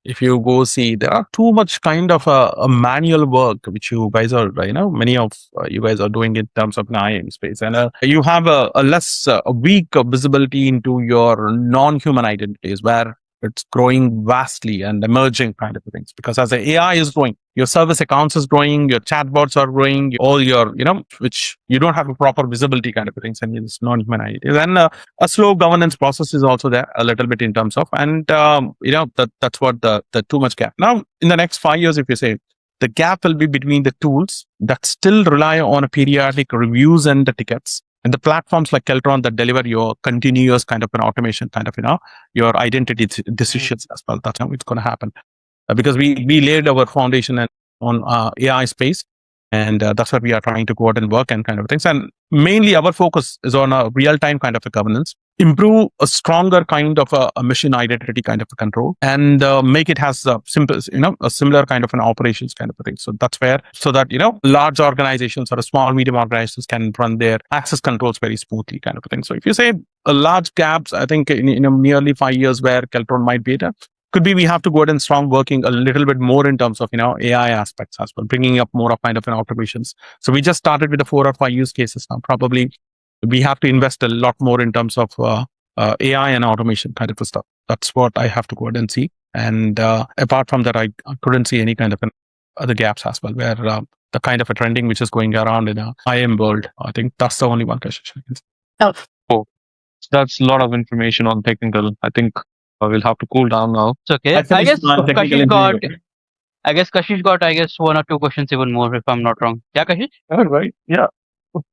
if you go see, there are too much kind of a manual work which you guys are, many of you guys are doing in terms of IAM space, and you have a less a weak visibility into your non-human identities where it's growing vastly and emerging kind of things, because as the AI is growing, your service accounts is growing, your chatbots are growing, all your, which you don't have a proper visibility kind of things, and it's non-human identities. And a slow governance process is also there a little bit in terms of, and that's what the too much gap. Now, in the next 5 years, if you say, the gap will be between the tools that still rely on a periodic reviews and the tickets, and the platforms like Kelltron that deliver your continuous kind of an automation kind of, your identity decisions as well. That's how it's going to happen. Because we laid our foundation on AI space, and that's what we are trying to go out and work and kind of things. And mainly our focus is on a real-time kind of a governance, improve a stronger kind of a mission identity kind of a control, and make it has a simple, a similar kind of an operations kind of a thing. So that's where, so that, large organizations or small, medium organizations can run their access controls very smoothly kind of a thing. So if you say a large gaps, I think in nearly 5 years where Kelltron might be at, could be we have to go ahead and strong working a little bit more in terms of, AI aspects as well, bringing up more of kind of an automations. So we just started with the 4 or 5 use cases. Now probably we have to invest a lot more in terms of AI and automation kind of stuff. That's what I have to go ahead and see. And apart from that, I couldn't see any kind of other gaps as well, where the kind of a trending which is going around in a IM world, I think that's the only one question I can say. Oh, That's a lot of information on technical. I think we'll have to cool down now. It's okay. I guess Kashish got, I guess, 1 or 2 questions even more, if I'm not wrong. Yeah, Kashish? All right. Yeah.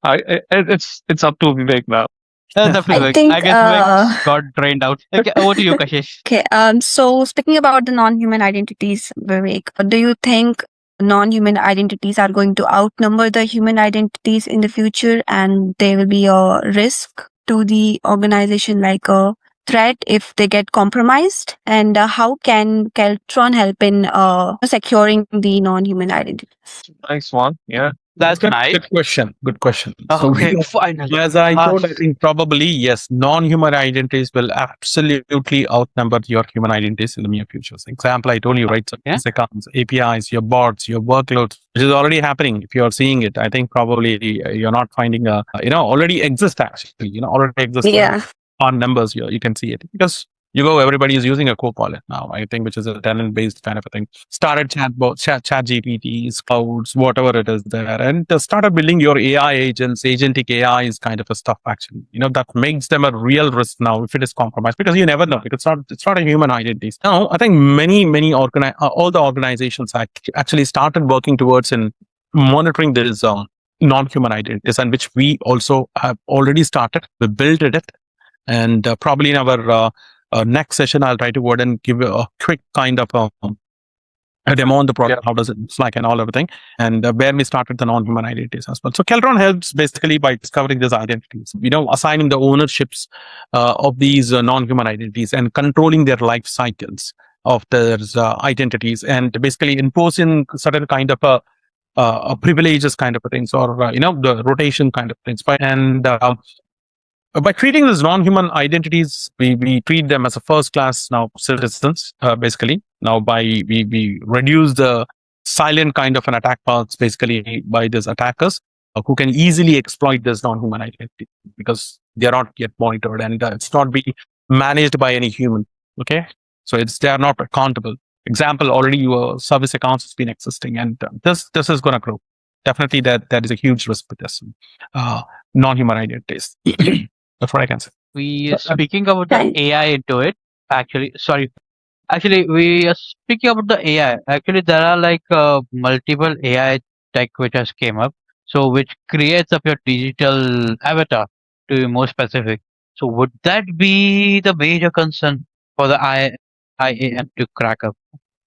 It's up to Vivek now. That's up to I Vivek. think, I guess Vivek got drained out. Okay, over to you, Kashish. Okay. So speaking about the non-human identities, Vivek, do you think non-human identities are going to outnumber the human identities in the future, and they will be a risk to the organization, like a threat if they get compromised? And how can Kelltron help in securing the non-human identities? Nice one. Yeah. That's nice. Good question. Good question. So Okay, finally. as I told, I think probably yes, non-human identities will absolutely outnumber your human identities in the near future. So example, I told you, right? So Yeah. accounts, APIs, your bots, your workloads, which is already happening. If you're seeing it, I think probably you're not finding already exist actually, already exist. Yeah. On numbers here, you can see it, because everybody is using a Copilot now, I think, which is a tenant-based kind of a thing. Started chatbots, chat GPTs, clouds, whatever it is there, and started building your AI agents, agentic AIs kind of a stuff. Actually, that makes them a real risk now if it is compromised, because you never know. It's not a human identity. Now, I think many all the organizations actually started working towards in monitoring this non-human identities, and which we also have already started. We built it. And probably in our next session, I'll try to go ahead and give a quick kind of a demo on the product, how does it look like and all everything, and where we started the non-human identities as well. So Kelltron helps basically by discovering these identities, assigning the ownerships of these non-human identities and controlling their life cycles of their identities, and basically imposing certain kind of privileges kind of things, or the rotation kind of things. And by treating these non-human identities, we treat them as a first-class now citizens, basically. Now, we reduce the silent kind of an attack paths, basically, by these attackers who can easily exploit this non-human identity, because they are not yet monitored, and it's not being managed by any human. Okay, so they are not accountable. Example, already your service accounts has been existing, and this is going to grow. Definitely, that is a huge risk with this non-human identities. That's what I can say. We are speaking about the AI into it. Actually, we are speaking about the AI. Actually, there are like multiple AI tech which has came up. So, which creates up your digital avatar, to be more specific. So, would that be the major concern for the IAM to crack up?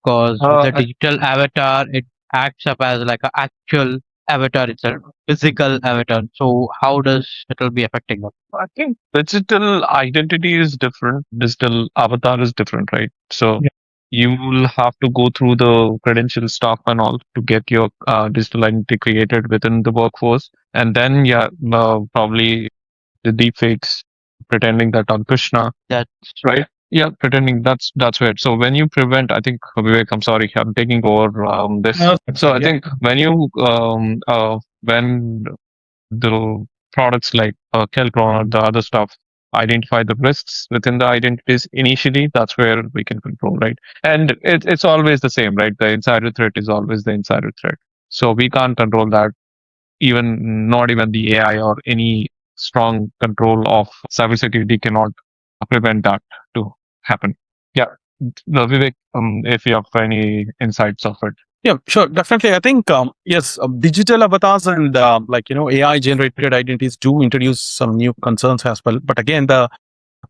Because with the digital avatar, it acts up as like an actual avatar itself, physical avatar. So how does it will be affecting us? I think digital identity is different. Digital avatar is different, right? So you will have to go through the credential stuff and all to get your digital identity created within the workforce. And then, probably the deepfakes pretending that on Krishna, That's right? Yeah, pretending that's weird. So when you prevent, I think Vivek, I'm sorry, I'm taking over this. So I think when you when the products like Kelltron or the other stuff identify the risks within the identities initially, that's where we can control, right? And it's always the same, right? The insider threat is always the insider threat. So we can't control that, even not even the AI or any strong control of cybersecurity cannot prevent that to happen. Yeah, Vivek, if you have any insights of it. Yeah, sure. Definitely. I think, yes, digital avatars and AI generated identities do introduce some new concerns as well. But again, the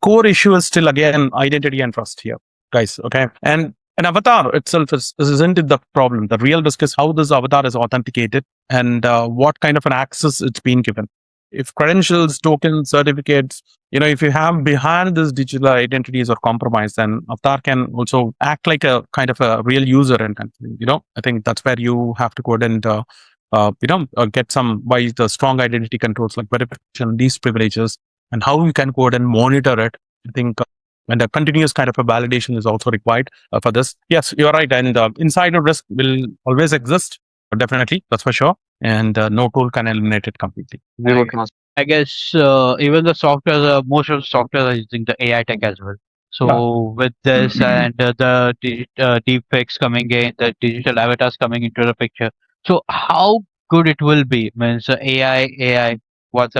core issue is still, again, identity and trust here, guys. Okay. And an avatar itself isn't it the problem. The real risk is how this avatar is authenticated and what kind of an access it's been given. If credentials, tokens, certificates, if you have behind this digital identities are compromised, then avatar can also act like a kind of a real user. And I think that's where you have to go ahead and get some by the strong identity controls like verification, these privileges, and how you can go ahead and monitor it. I think and a continuous kind of a validation is also required for this. Yes, you're right. And insider risk will always exist. Definitely, that's for sure. And no tool can eliminate it completely. Zero trust. I guess even the software, most of the software are using the AI tech as well. So with this and deep fakes coming in, the digital avatars coming into the picture. So how good it will be means AI once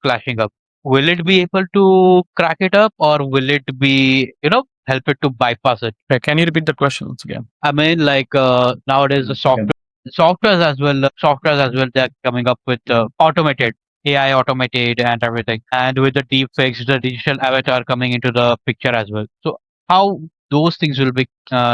clashing up. Will it be able to crack it up, or will it be help it to bypass it? Can you repeat the question once again? I mean, like nowadays the softwares as well, they're coming up with automated AI automated and everything, and with the deep fakes, the digital avatar coming into the picture as well. So how those things will be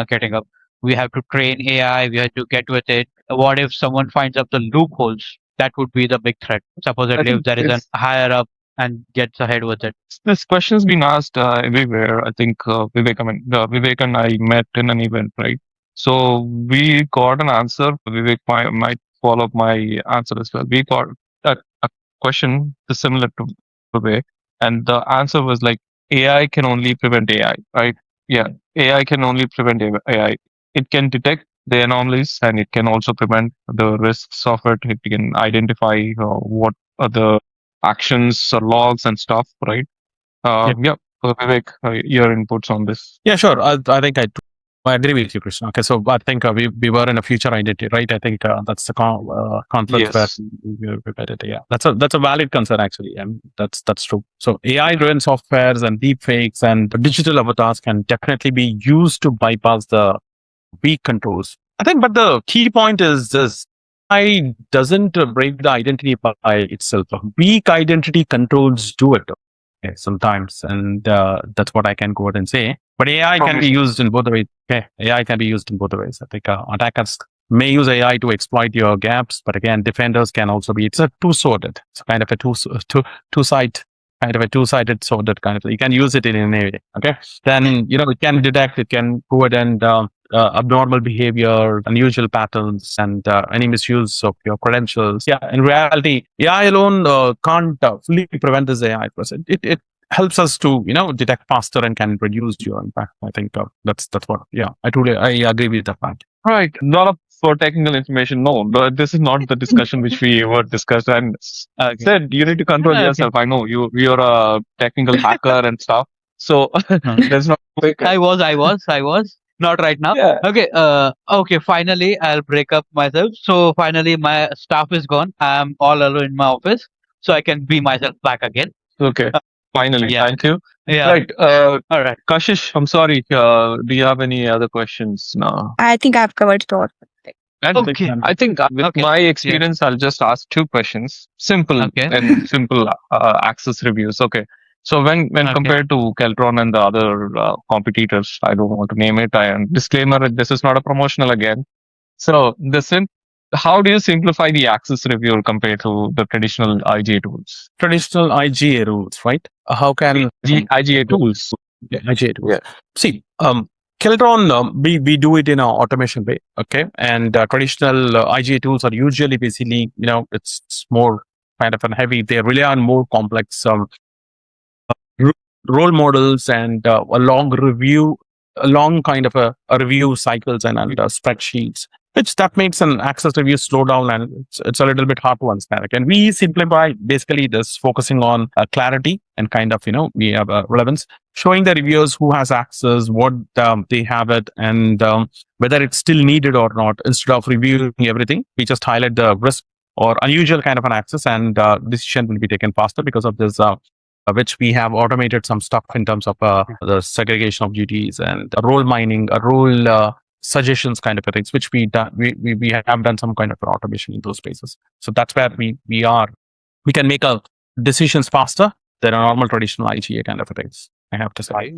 getting up? We have to train AI. We have to get with it. What if someone finds up the loopholes? That would be the big threat. I Supposedly, if think there is an it's higher up and gets ahead with it. this question's been asked everywhere. I think Vivek and I met in an event, right? So we got an answer. Vivek might follow up my answer as well. We got a question similar to Vivek, and the answer was like AI can only prevent AI, right? Yeah, AI can only prevent AI. It can detect the anomalies and it can also prevent the risks of it. It can identify what are the actions or logs and stuff, right? Yeah. Vivek, your inputs on this. Yeah, sure. I think I agree with you, Krishna. Okay, so I think we were in a future identity, right? I think that's the conference where Yes. we were prepared. Yeah, that's a valid concern actually, and that's true. So AI-driven softwares and deepfakes and digital avatars can definitely be used to bypass the weak controls. I think, but the key point is this: AI doesn't break the identity by itself. Weak identity controls do it sometimes, and that's what I can go ahead and say. But AI can be used in both ways. Okay, AI can be used in both ways. I think attackers may use AI to exploit your gaps, but again, defenders can also be. It's a two-sworded. It's kind of a two-side kind of a two-sided sworded kind of thing. You can use it in any way. Okay, then it can detect. It can go ahead and abnormal behavior, unusual patterns, and any misuse of your credentials. Yeah, in reality, AI alone can't fully prevent this AI process. It helps us to detect faster and can reduce your impact. I think that's what. Yeah, I agree with that fact. Right. Not up for technical information. No, but this is not the discussion which we ever discussed. And Okay. said you need to control Okay. yourself. I know you're a technical hacker and stuff. So there's not. I was. Not right now. Yeah. Okay. Okay. Finally, I'll break up myself. So finally, my staff is gone. I'm all alone in my office, so I can be myself back again. Okay. Finally, Yeah. thank you. Yeah. Right. All right. Kashish, I'm sorry. Do you have any other questions now? I think I've covered it all. And Okay. I think with Okay. my experience, I'll just ask two questions. Simple Okay. and simple access reviews. Okay. So when Okay. compared to Kelltron and the other competitors, I don't want to name it. Disclaimer: this is not a promotional again. So how do you simplify the access review compared to the traditional IGA tools? Traditional IGA rules, right? How can IGA tools? IGA tools? Yeah. See, Kelltron, we do it in an automation way, okay? And traditional IGA tools are usually basically, it's more kind of an heavy. They rely on more complex rules role models and a long review, a long kind of a review cycles and spreadsheets, which that makes an access review slow down, and it's a little bit hard to understand. And we simplify basically this, focusing on clarity and kind of, we have relevance, showing the reviewers who has access, what they have it, and whether it's still needed or not. Instead of reviewing everything, we just highlight the risk or unusual kind of an access, and decision will be taken faster because of this. Which we have automated some stuff in terms of the segregation of duties and role mining, role suggestions kind of things, which we have done some kind of automation in those spaces. So that's where we can make decisions faster than a normal traditional IGA kind of things, I have to say.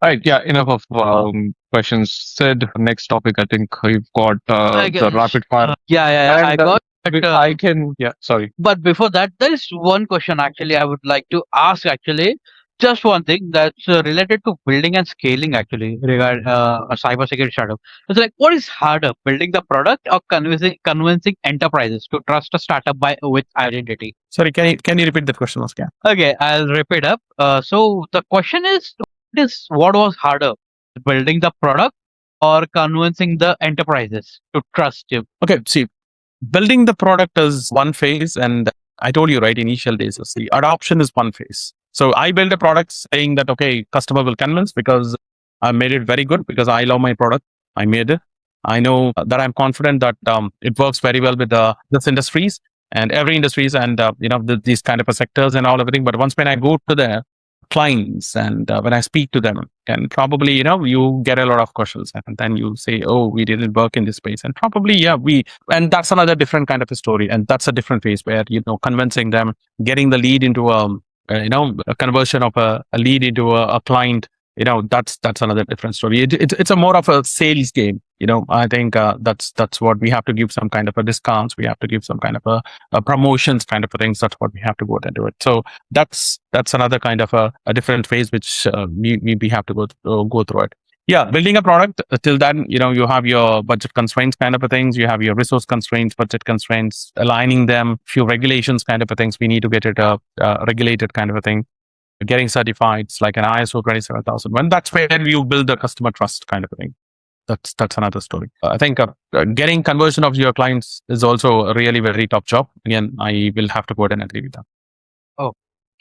Right. Yeah. Enough of questions said. Next topic, I think you've got I the guess. rapid fire. Yeah, I And got. But, I can. Yeah. Sorry. but before that, there is one question actually I would like to ask. Actually, just one thing that's related to building and scaling. Actually, regard a cybersecurity startup. It's like, what is harder, building the product or convincing enterprises to trust a startup with identity? Sorry, can you repeat that question, Oscar? Okay, I'll repeat up. So the question is what was harder, building the product or convincing the enterprises to trust you? Okay, see, building the product is one phase, and I told you, right, initial days is the adoption is one phase. So I build a product saying that, okay, customer will convince because I made it very good, because I love my product. I made it. I know that I'm confident that it works very well with this industries and every industries, and these kind of sectors and all everything. But once when I go to the clients and when I speak to them, and probably you get a lot of questions, and then you say, oh, we didn't work in this space, and probably and that's another different kind of a story, and that's a different phase where convincing them, getting the lead into a conversion of a lead into a client. That's another different story. It's a more of a sales game. I think that's what we have to give some kind of a discounts. We have to give some kind of a promotions kind of a things. That's what we have to go and do it. So that's another kind of a different phase which we have to go through it. Yeah, building a product till then, you have your budget constraints kind of a things. You have your resource constraints, budget constraints, aligning them, few regulations kind of a things. We need to get it regulated kind of a thing. Getting certified, it's like an ISO 27001. That's where you build the customer trust kind of a thing. That's another story. I think getting conversion of your clients is also a really very tough job. Again, I will have to go ahead and agree with that.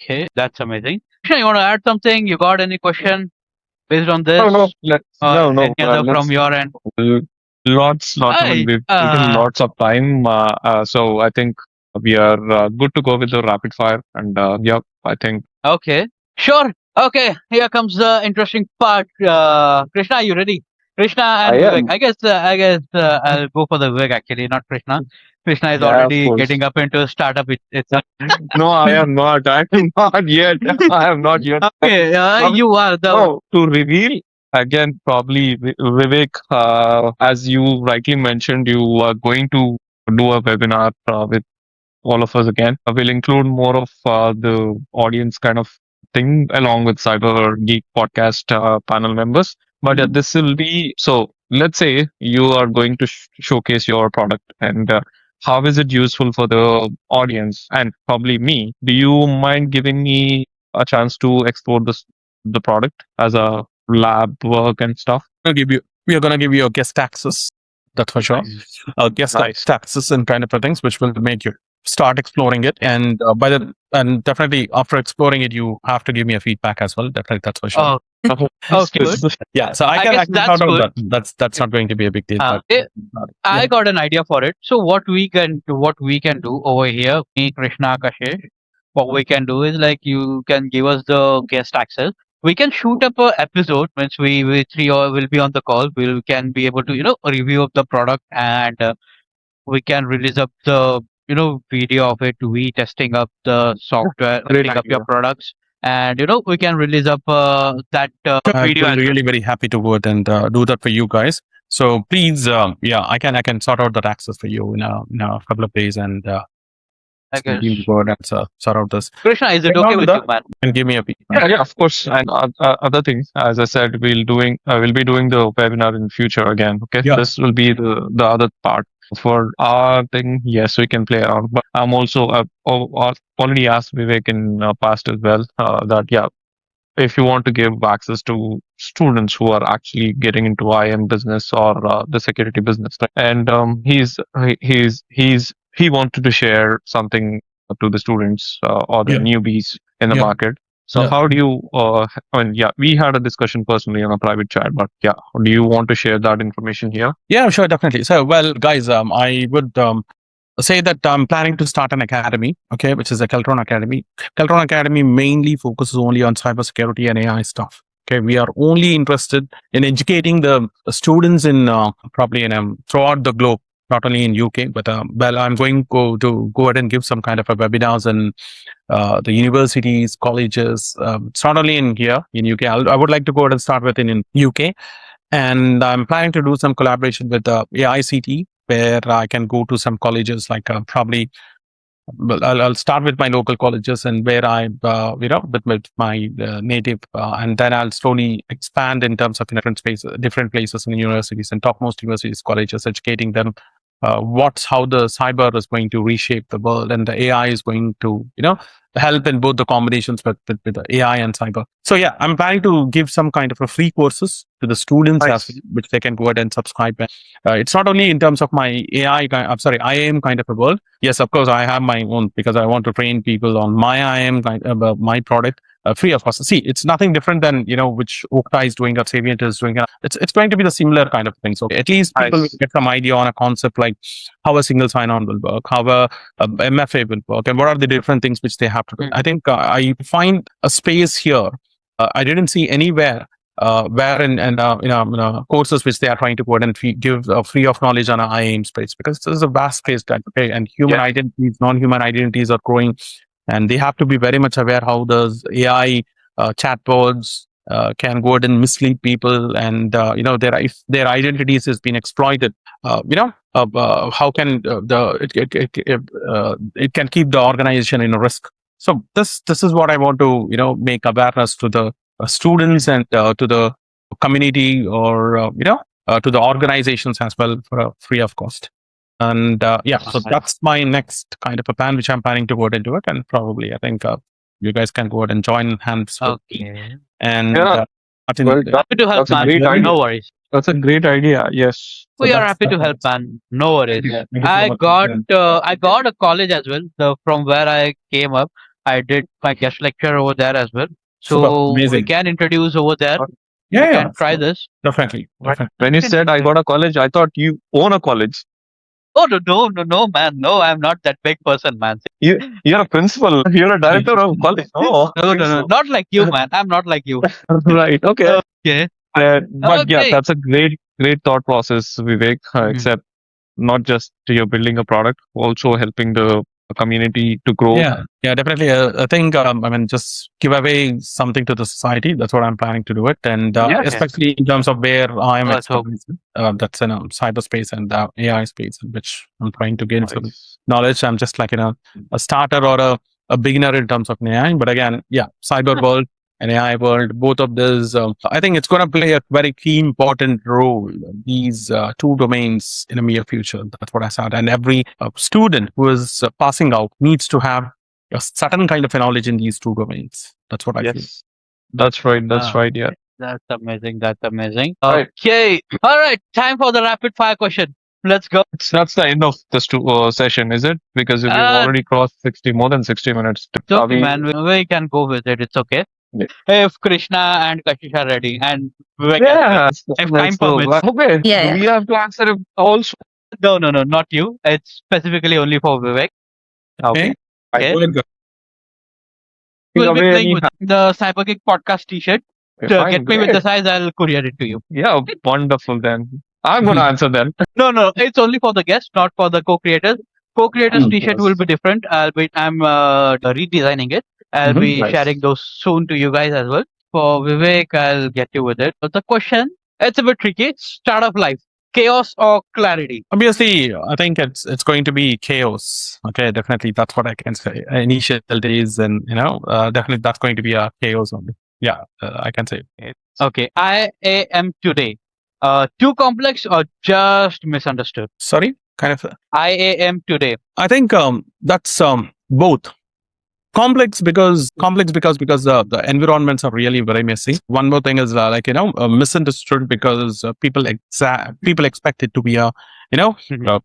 Okay, that's amazing. You want to add something? You got any question based on this? No. Any other from your end? Lots. I mean, Hey, we've taken lots of time. So I think we are good to go with the rapid fire. And I think. Okay, sure. Okay, here comes the interesting part. Krishna, are you ready? Krishna and I Vivek. am. I guess I'll go for the Vivek actually, not Krishna. Krishna is Yeah, of already course. getting up into a startup. It's No, I am not. I am not yet. I am not yet. okay. You are the Oh, to reveal again, probably Vivek, as you rightly mentioned, you are going to do a webinar with all of us again. We'll include more of the audience kind of thing along with Cyber Geek podcast panel members. But this will be so. Let's say you are going to showcase your product, and how is it useful for the audience and probably me? Do you mind giving me a chance to explore the product as a lab work and stuff? We are going to give you a guest access. That's for sure. Guest access and kind of things, which will make you start exploring it. And and definitely after exploring it, you have to give me a feedback as well. Definitely, that's for sure. okay. Good. Yeah, so I guess can that's sort out good. that. That's not going to be a big deal. Uh, But, eh, I got an idea for it. So what we can do over here, me, Krishna, Kashish, what we can do is like you can give us the guest access. We can shoot up a episode once we three all will be on the call. We can be able to review of the product, and we can release up the video of it. We testing up the software, Great testing up idea. your products, and we can release up that I'd video. be as well. really very happy to go ahead and do that for you guys. So please, I can sort out that access for you in a couple of days, and I guess. we'll go ahead and sort out this. Krishna, is it Right okay now, with you, man? And give me a feedback. Yeah, of course. And other things, as I said, we'll be doing the webinar in future again. Okay, Yeah. this will be the other part. For our thing, yes, we can play around. But I'm also already asked Vivek in past as well that if you want to give access to students who are actually getting into IM business or the security business, right? And he wanted to share something to the students or the Yeah. newbies in the Yeah. market. So Yeah. how do you? I mean, yeah, we had a discussion personally on a private chat, but yeah, do you want to share that information here? Yeah, sure, definitely. So, well, guys, I would say that I'm planning to start an academy, okay, which is a Kelltron Academy. Kelltron Academy mainly focuses only on cybersecurity and AI stuff. Okay, we are only interested in educating the students in probably in throughout the globe, not only in UK, but well, I'm going to go ahead and give some kind of a webinars in the universities, colleges. It's not only in here in UK. I would like to go ahead and start with in UK, and I'm planning to do some collaboration with AICT, where I can go to some colleges like probably. Well, I'll start with my local colleges and where I, with my native, and then I'll slowly expand in terms of different spaces, different places in universities and topmost universities, colleges, educating them what's how the cyber is going to reshape the world, and the AI is going to, help in both the combinations with the AI and cyber. So yeah, I'm planning to give some kind of a free courses to the students Nice. which they can go ahead and subscribe. It's not only in terms of my I'm sorry, IAM kind of a world. Yes, of course, I have my own because I want to train people on my IAM my product. Free of cost. See, it's nothing different than which Okta is doing or Savient is doing. It's going to be the similar kind of thing. So at least people will Nice. get some idea on a concept like how a single sign-on will work, how a MFA will work, and what are the different things which they have to do. Mm. I think I find a space here. I didn't see anywhere where in courses which they are trying to go ahead and give free of knowledge on an IAM space, because this is a vast space that and human Yeah. identities, non-human identities are growing, and they have to be very much aware how those AI chatbots can go ahead and mislead people, and if their identities has been exploited, how can it can keep the organization in a risk. So this is what I want to make awareness to the students and to the community, or to the organizations as well, for free of cost. And so Nice. that's my next kind of a plan, which I'm planning to go ahead and do it. And probably I think you guys can go ahead and join hands with me. Okay. And Yeah. I think Well done. Happy to help, That's a man. great idea. No worries. That's a great idea. Yes. So We are that's- happy to help, man. No worries. Yeah, thank you so I much. got a college as well. So from where I came up, I did my guest lecture over there as well. Super, So we amazing. can introduce over there. Yeah, We yeah, can try this. definitely. When you said I got a college, I thought you own a college. Oh no, man. No, I'm not that big person, man. You're a principal. You're a director of college. Oh, No, not like you, man. I'm not like you. right. Okay. Okay. But yeah, Okay. that's a great thought process, Vivek. Mhm. Except not just you're building a product, also helping the community to grow. Yeah, definitely. I think just give away something to the society. That's what I'm planning to do it, and Yeah. especially in terms of where I am Let's hope. that's in cyberspace and AI space, in which I'm trying to gain some Nice. knowledge. I'm just like a starter or a beginner in terms of AI. But again, yeah, cyber world and AI world, both of these, I think it's going to play a very key important role. These two domains in the near future. That's what I said. And every student who is passing out needs to have a certain kind of knowledge in these two domains. That's what I feel. Yes. That's right. That's Ah. right. Yeah. That's amazing. That's amazing. Right. Okay. All right. Time for the rapid fire question. Let's go. That's the end of this session, is it? Because we've already crossed more than 60 minutes. It's Are okay, we- man. We can go with it. It's okay. Yeah. If Krishna and Kashish are ready, and Vivek Yeah. if let's time go. permits. Okay. Yeah, We have to answer it also. No, not you. It's specifically only for Vivek. Okay. Okay. Go ahead, go. We'll be Away playing any- with the CyberGeek podcast T-shirt. Okay, fine, Get me with great. the size. I'll courier it to you. Yeah, wonderful then. I'm gonna answer then. No. It's only for the guests, not for the co-creators. Co-creators T-shirt will be different. I'm redesigning it. I'll Mhm. be Nice. sharing those soon to you guys as well. For Vivek, I'll get you with it. But the question, it's a bit tricky. Startup life, chaos or clarity? Obviously, I think it's going to be chaos. Okay, definitely that's what I can say. Initial days, and definitely that's going to be a chaos only. Yeah, I can say. Okay, I am today. Too complex or just misunderstood? Sorry, kind of. I am today. I think that's both. Complex because the environments are really very messy. One more thing is misunderstood because people expect it to be a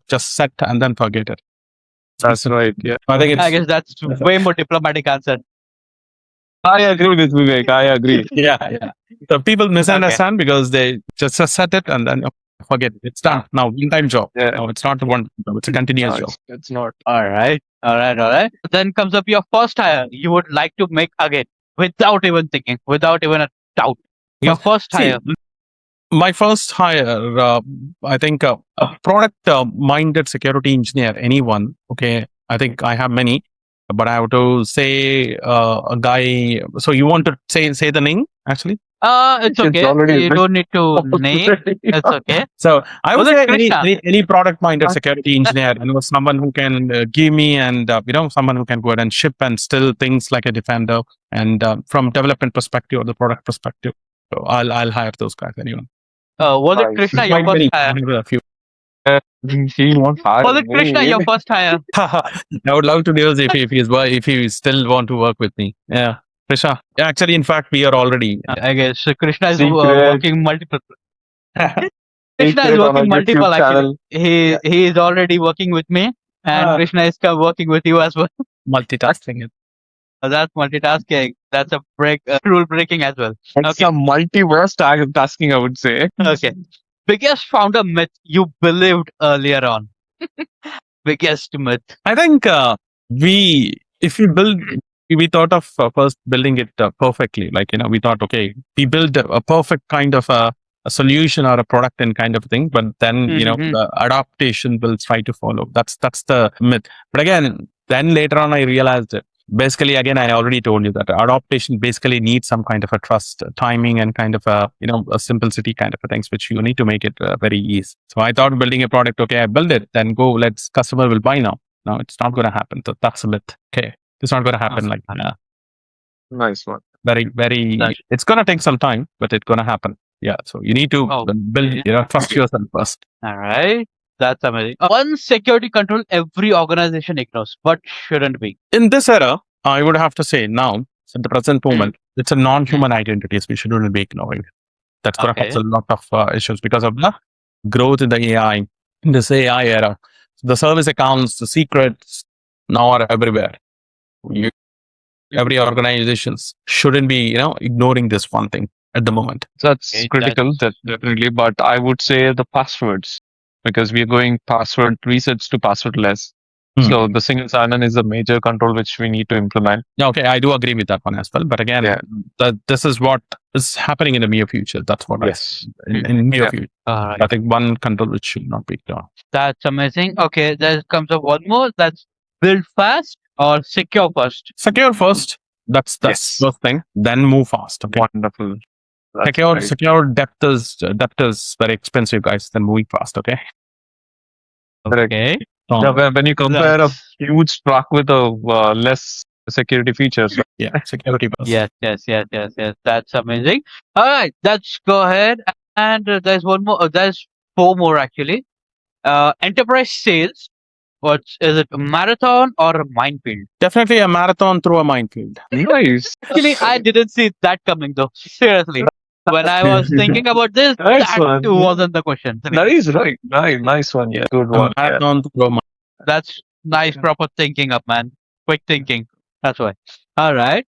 just set and then forget it. That's right. Yeah. I think I it's guess that's way more diplomatic answer. I agree with Vivek. I agree. yeah. So people misunderstand because they just set it and then forget it. It's done now. One time job. Yeah. No, it's not one. No, it's a continuous No, job. it's not. All right. Then comes up your first hire you would like to make again without even thinking, without even a doubt. Your first See, hire. my first hire, I think a product minded security engineer, anyone. Okay. I think I have many, but I have to say a guy. So you want to say the name actually? It's It's okay. already You don't need to name. It's okay. So I would Was it say Krishna? any product minded security engineer, someone who can give me and someone who can go ahead and ship and still things like a defender and from development perspective or the product perspective. So I'll hire those guys anyway. Was it Nice. Krishna your Quite first many. I hire? have a few. He won't hire Was it me. Krishna your first hire? I would love to know if he still want to work with me. Yeah, Krisha. Yeah, actually, in fact, we are already. I guess Krishna is Secret. working multiple. Krishna is Secret on working a multiple YouTube actually. channel. He is already working with me, and Ah. Krishna is working with you as well. Multitasking it. That's multitasking. That's a rule breaking as well. It's Okay. a multiverse tasking, I would say. Okay. Biggest founder myth you believed earlier on. Biggest myth. I think if we thought of first building it perfectly. Like we thought, okay, we build a perfect kind of a solution or a product and kind of thing, but then Mhm. the adaptation will try to follow. That's the myth. But again, then later on, I realized it. Basically, again, I already told you that adaptation basically needs some kind of a trust, timing, and kind of a a simplicity kind of a things, which you need to make it very easy. So I thought building a product, okay, I build it, then go, let's customer will buy now. No, it's not going to happen. So that's a myth. Okay, it's not going to happen like that. Nice one. Very. Nice. It's going to take some time, but it's going to happen. Yeah. So you need to build, trust yourself first. All right. That's amazing. One security control every organization ignores, but shouldn't be. In this era, I would have to say now, at the present moment, it's a non-human identities we shouldn't be ignoring. That's going to Okay. cause a lot of issues because of the growth in the AI, in this AI era. The service accounts, the secrets now are everywhere. Every organizations shouldn't be, ignoring this one thing at the moment. That's Okay, critical, definitely. But I would say the passwords, because we are going password resets to passwordless. Mhm. So the single sign-on is a major control which we need to implement. Yeah, okay, I do agree with that one as well. But again, this is what is happening in the near future. That's what Yes. in near Yeah. future. All right. I think one control which should not be ignored. That's amazing. Okay, there comes up one more. That's build fast or secure first. Secure first. That's Yes. first thing. Then move fast. Okay. Wonderful. That's Secure right. secure depth is very expensive, guys. Then moving fast. Okay. Correct. Okay. Yeah, when you compare a That's- huge truck with a less security features, Yeah. Security first. Yes. That's amazing. All right, let's go ahead. And there's one more. There's four more actually. Enterprise sales. What is it? A marathon or a minefield? Definitely a marathon through a minefield. nice. Actually, I didn't see that coming though. Seriously, when I was thinking about this, Nice that one. wasn't the question. Nice, right? Nice one. Yeah, good A one. Yeah. marathon through a That's nice, proper thinking up, man. Quick thinking. That's why. All right.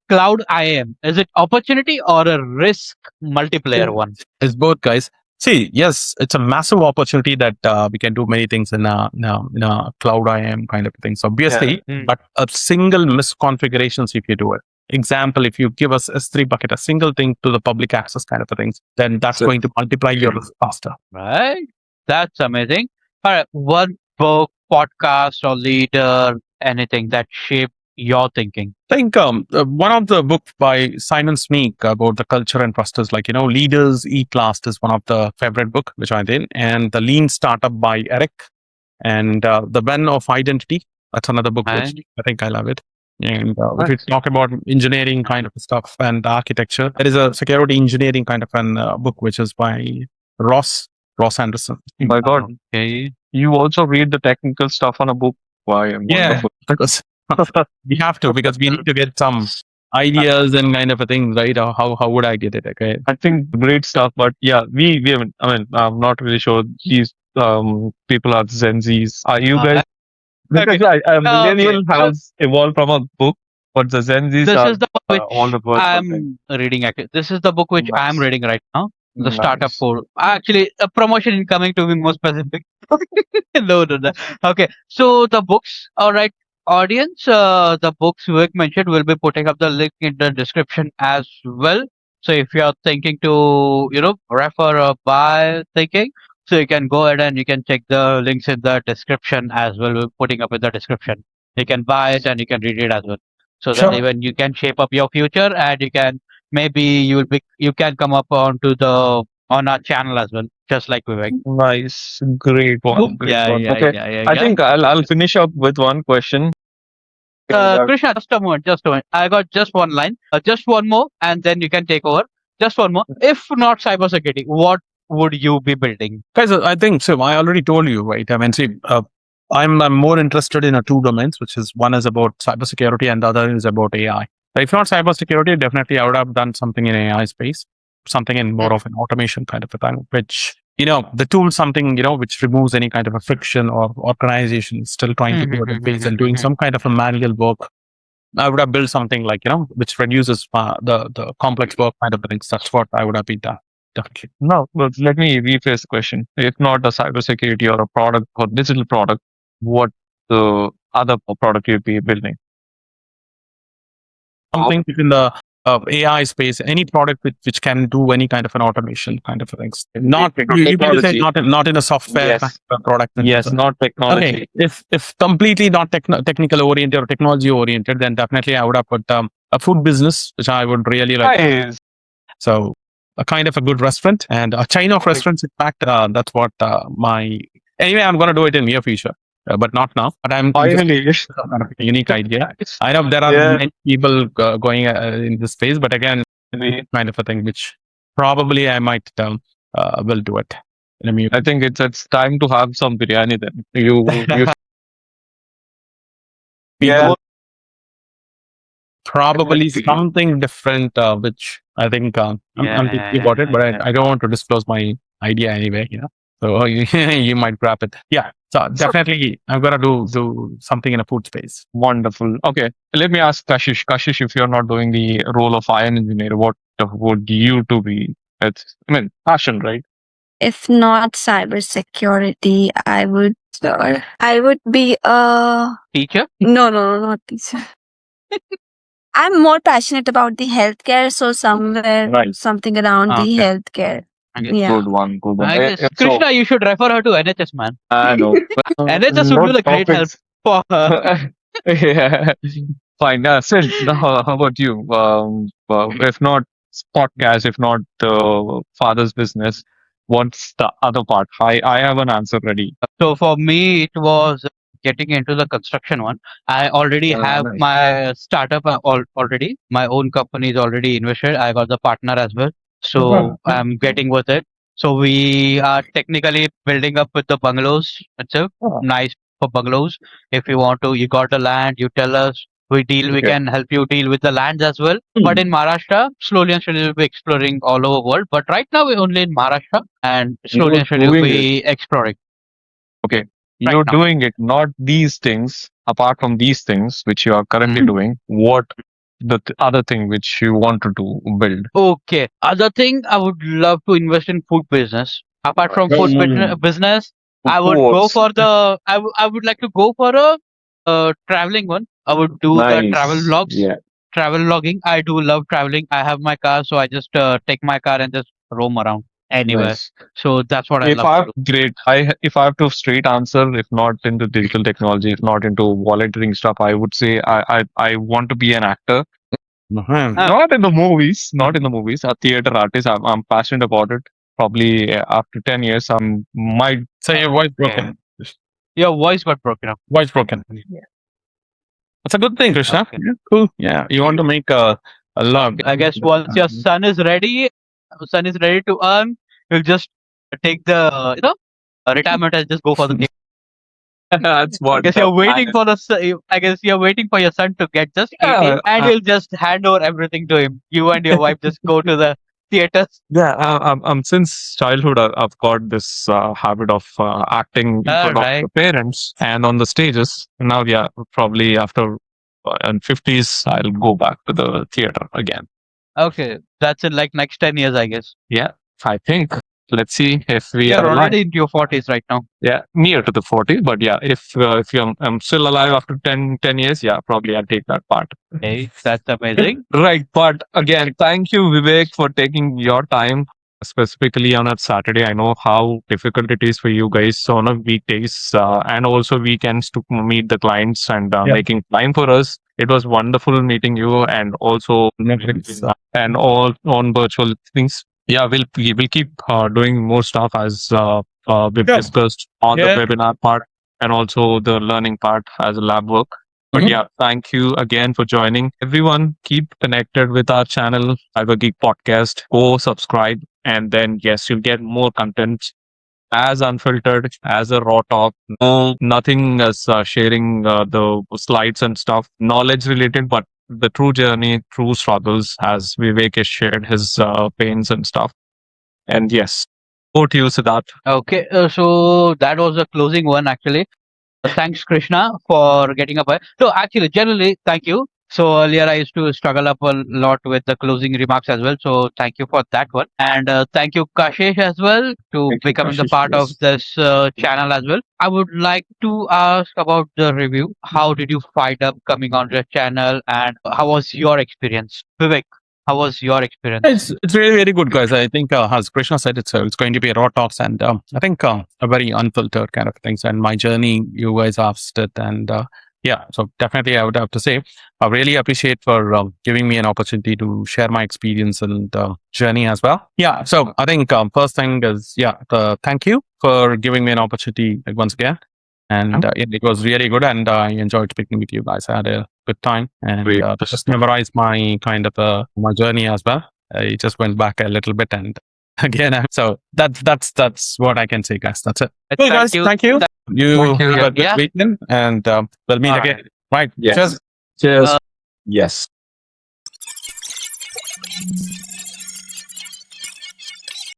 Cloud IAM. Is it opportunity or a risk multiplayer one? It's both, guys. See, yes, it's a massive opportunity that we can do many things in a cloud IAM kind of things, obviously. Yeah. But a single misconfigurations if you do it. Example, if you give us S3 bucket, a single thing to the public access kind of a things, then that's going to multiply your risk faster. Right. That's amazing. All right. One book, podcast, or leader, anything that shaped your thinking. I think one of the book by Simon Sneak about the culture and trust is like, Leaders Eat Last is one of the favorite book, which I did. And the Lean Startup by Eric and the Ben of Identity. That's another book, which I think I love it. And if we talk about engineering kind of stuff and architecture, there is a security engineering kind of an book, which is by Ross Anderson. My God, Okay. you also read the technical stuff on a book. Why? Yeah, Wonderful. because We have to because we need to get some ideas and kind of a thing, right? Or how would I get it? Okay. I think great stuff, but yeah, we haven't. I mean, I'm not really sure these people are Gen Zs. Are you guys? Okay. Because millennial So has evolved from a book, but the Gen Zs this are is the book all which the words for things. I'm reading. Actually, this is the book which I'm Nice, reading right now. The Startup nice. Code. Actually, a promotion incoming to be more specific. No. Okay, so the books. All right, audience. The books Vivek mentioned will be putting up the link in the description as well. So if you are thinking to, refer or buy thinking, so you can go ahead and you can check the links in the description as well. We're putting up in the description. You can buy it and you can read it as well. So that Sure. even you can shape up your future and you can maybe you can come up onto the on our channel as well, just like Vivek. Nice. Great one. Great Yeah, one. yeah, Okay. yeah, yeah, I yeah. think I'll finish up with one question. Krishna, just a moment, just a moment. I got just one line, just one more, and then you can take over. Just one more. If not cybersecurity, what would you be building? Guys, I think so. I already told you, right? I mean, see, I'm more interested in two domains, which is one is about cybersecurity and the other is about AI. If not cybersecurity, definitely I would have done something in AI space, something in more of an automation kind of a thing, which the tool something which removes any kind of a friction or organization still trying to do it in phase and doing some kind of a manual work. I would have built something like which reduces the complex work kind of things. That's what I would have been done. Definitely. No, but let me rephrase the question. If not a cybersecurity or a product or digital product, what the other product you'd be building? Something within the AI space, any product which can do any kind of an automation kind of things. Not you can say not in a software kind Yes. of a product. Yes, not technology. Okay, if completely not technical oriented or technology oriented, then definitely I would have put a food business, which I would really like. Nice. So a kind of a good restaurant and a chain of restaurants. In fact, that's what my anyway. I'm going to do it in near future, but not now. But I'm just Finally. kind of a unique idea. I know there are many people going in this phase, but again, kind of a thing which probably I might will do it in a few. I think it's time to have some biryani then. You People probably something different, which I think I'm thinking about it, but I don't want to disclose my idea anyway. So you might grab it. Yeah. So definitely, I'm gonna do something in a food space. wonderful. Okay, let me ask Kashish. Kashish, if you're not doing the role of iron engineer, what would you to be? Passion, right? If not cybersecurity, I would be a Teacher? no, not teacher. I'm more passionate about the healthcare, so somewhere Right. something around the Okay. healthcare. Okay. Yeah. Good one. Good one. I guess Krishna, you should refer her to NHS, man. I know. NHS would be a great help for her. Yeah. Fine. Sid, now, how about you? If not podcast, if not father's business, what's the other part? I have an answer ready. So for me, it was getting into the construction one. I already have Nice. my startup already. My own company is already invested. I got the partner as well. So I'm getting with it. So we are technically building up with the bungalows itself. Nice for bungalows. If you want to, you got the land, you tell us. We Okay. can help you deal with the lands as well. But in Maharashtra, slowly and slowly we'll be exploring all over world. But right now we're only in Maharashtra and slowly and slowly we'll doing be exploring. Okay. Right You're now. doing it, not these things. Apart from these things, which you are currently doing, what the other thing which you want to do, build? Okay. Other thing, I would love to invest in food business. Apart from food business, I would go for the. I would like to go for a traveling one. I would do the travel vlogs. Yeah. Travel vlogging. I do love traveling. I have my car, so I just take my car and just roam around anywhere. Nice. So that's what I If love I to do. great, if I have to straight answer, if not into digital technology, if not into volunteering stuff, I would say I want to be an actor. Not in the movies, not in the movies. A theater artist. I'm passionate about it. Probably after 10 years, I might. So your voice broken. Your voice got broken up. Voice broken. Yeah. That's a good thing, Krishna. Okay. Yeah, cool. Yeah, you want to make a lot. I guess once your son is ready to earn, you'll just take the retirement and just go for the game. That's I what guess the you're plan waiting is. for I guess you're waiting for your son to get just 18, Yeah, and you'll just hand over everything to him. You and your wife just go to the theaters. Yeah, since childhood, I've got this habit of acting in All front of right. the parents and on the stages. Now, yeah, probably after in 50s, I'll go back to the theater again. Okay, that's in like next 10 years, I guess. Yeah, I think. Let's see if we You're are alive. already into your 40s right now. Yeah, near to the 40s. But yeah, if I'm still alive after 10 years, yeah, probably I'll take that part. Hey, that's amazing. Right. But again, thank you, Vivek, for taking your time, specifically on a Saturday. I know how difficult it is for you guys on a weekdays and also weekends to meet the clients and Yeah. making time for us. It was wonderful meeting you and also and all on virtual things. Yeah, we'll keep doing more stuff as we've Yeah. discussed on Yeah. the webinar part and also the learning part as a lab work. But Mhm. yeah, thank you again for joining. Everyone, keep connected with our channel, Cyber Geek Podcast. Go subscribe, and then yes, you'll get more content as unfiltered, as a raw talk. No, nothing as sharing the slides and stuff, knowledge related, but the true journey, true struggles, as Vivek has shared his pains and stuff. And yes, over to you, Siddharth. Okay, so that was the closing one actually. Thanks, Krishna, for getting up. So, actually, generally, thank you. So, earlier I used to struggle up a lot with the closing remarks as well. So, thank you for that one. And thank you, Kashish, as well, to Thank you, becoming the Kashish, part of yes. this channel as well. I would like to ask about the review. How did you find up coming on the channel, and how was your experience? Vivek, how was your experience? It's really very good, guys. I think as Krishna said, it's going to be raw talks, and I think a very unfiltered kind of things. And my journey, you guys asked it, and yeah, so definitely I would have to say I really appreciate for giving me an opportunity to share my experience and journey as well. Yeah, so I think first thing is thank you for giving me an opportunity once again. And it was really good, and I enjoyed speaking with you guys. I had a good time, and Great. just memorized my kind of my journey as well. I just went back a little bit, and again, so that's what I can say, guys. That's it. Cool, guys. Thank you. You Thank you. have a good Yeah. weekend, and we'll meet All again. Right. Yes. Cheers. Cheers. Uh, Yes.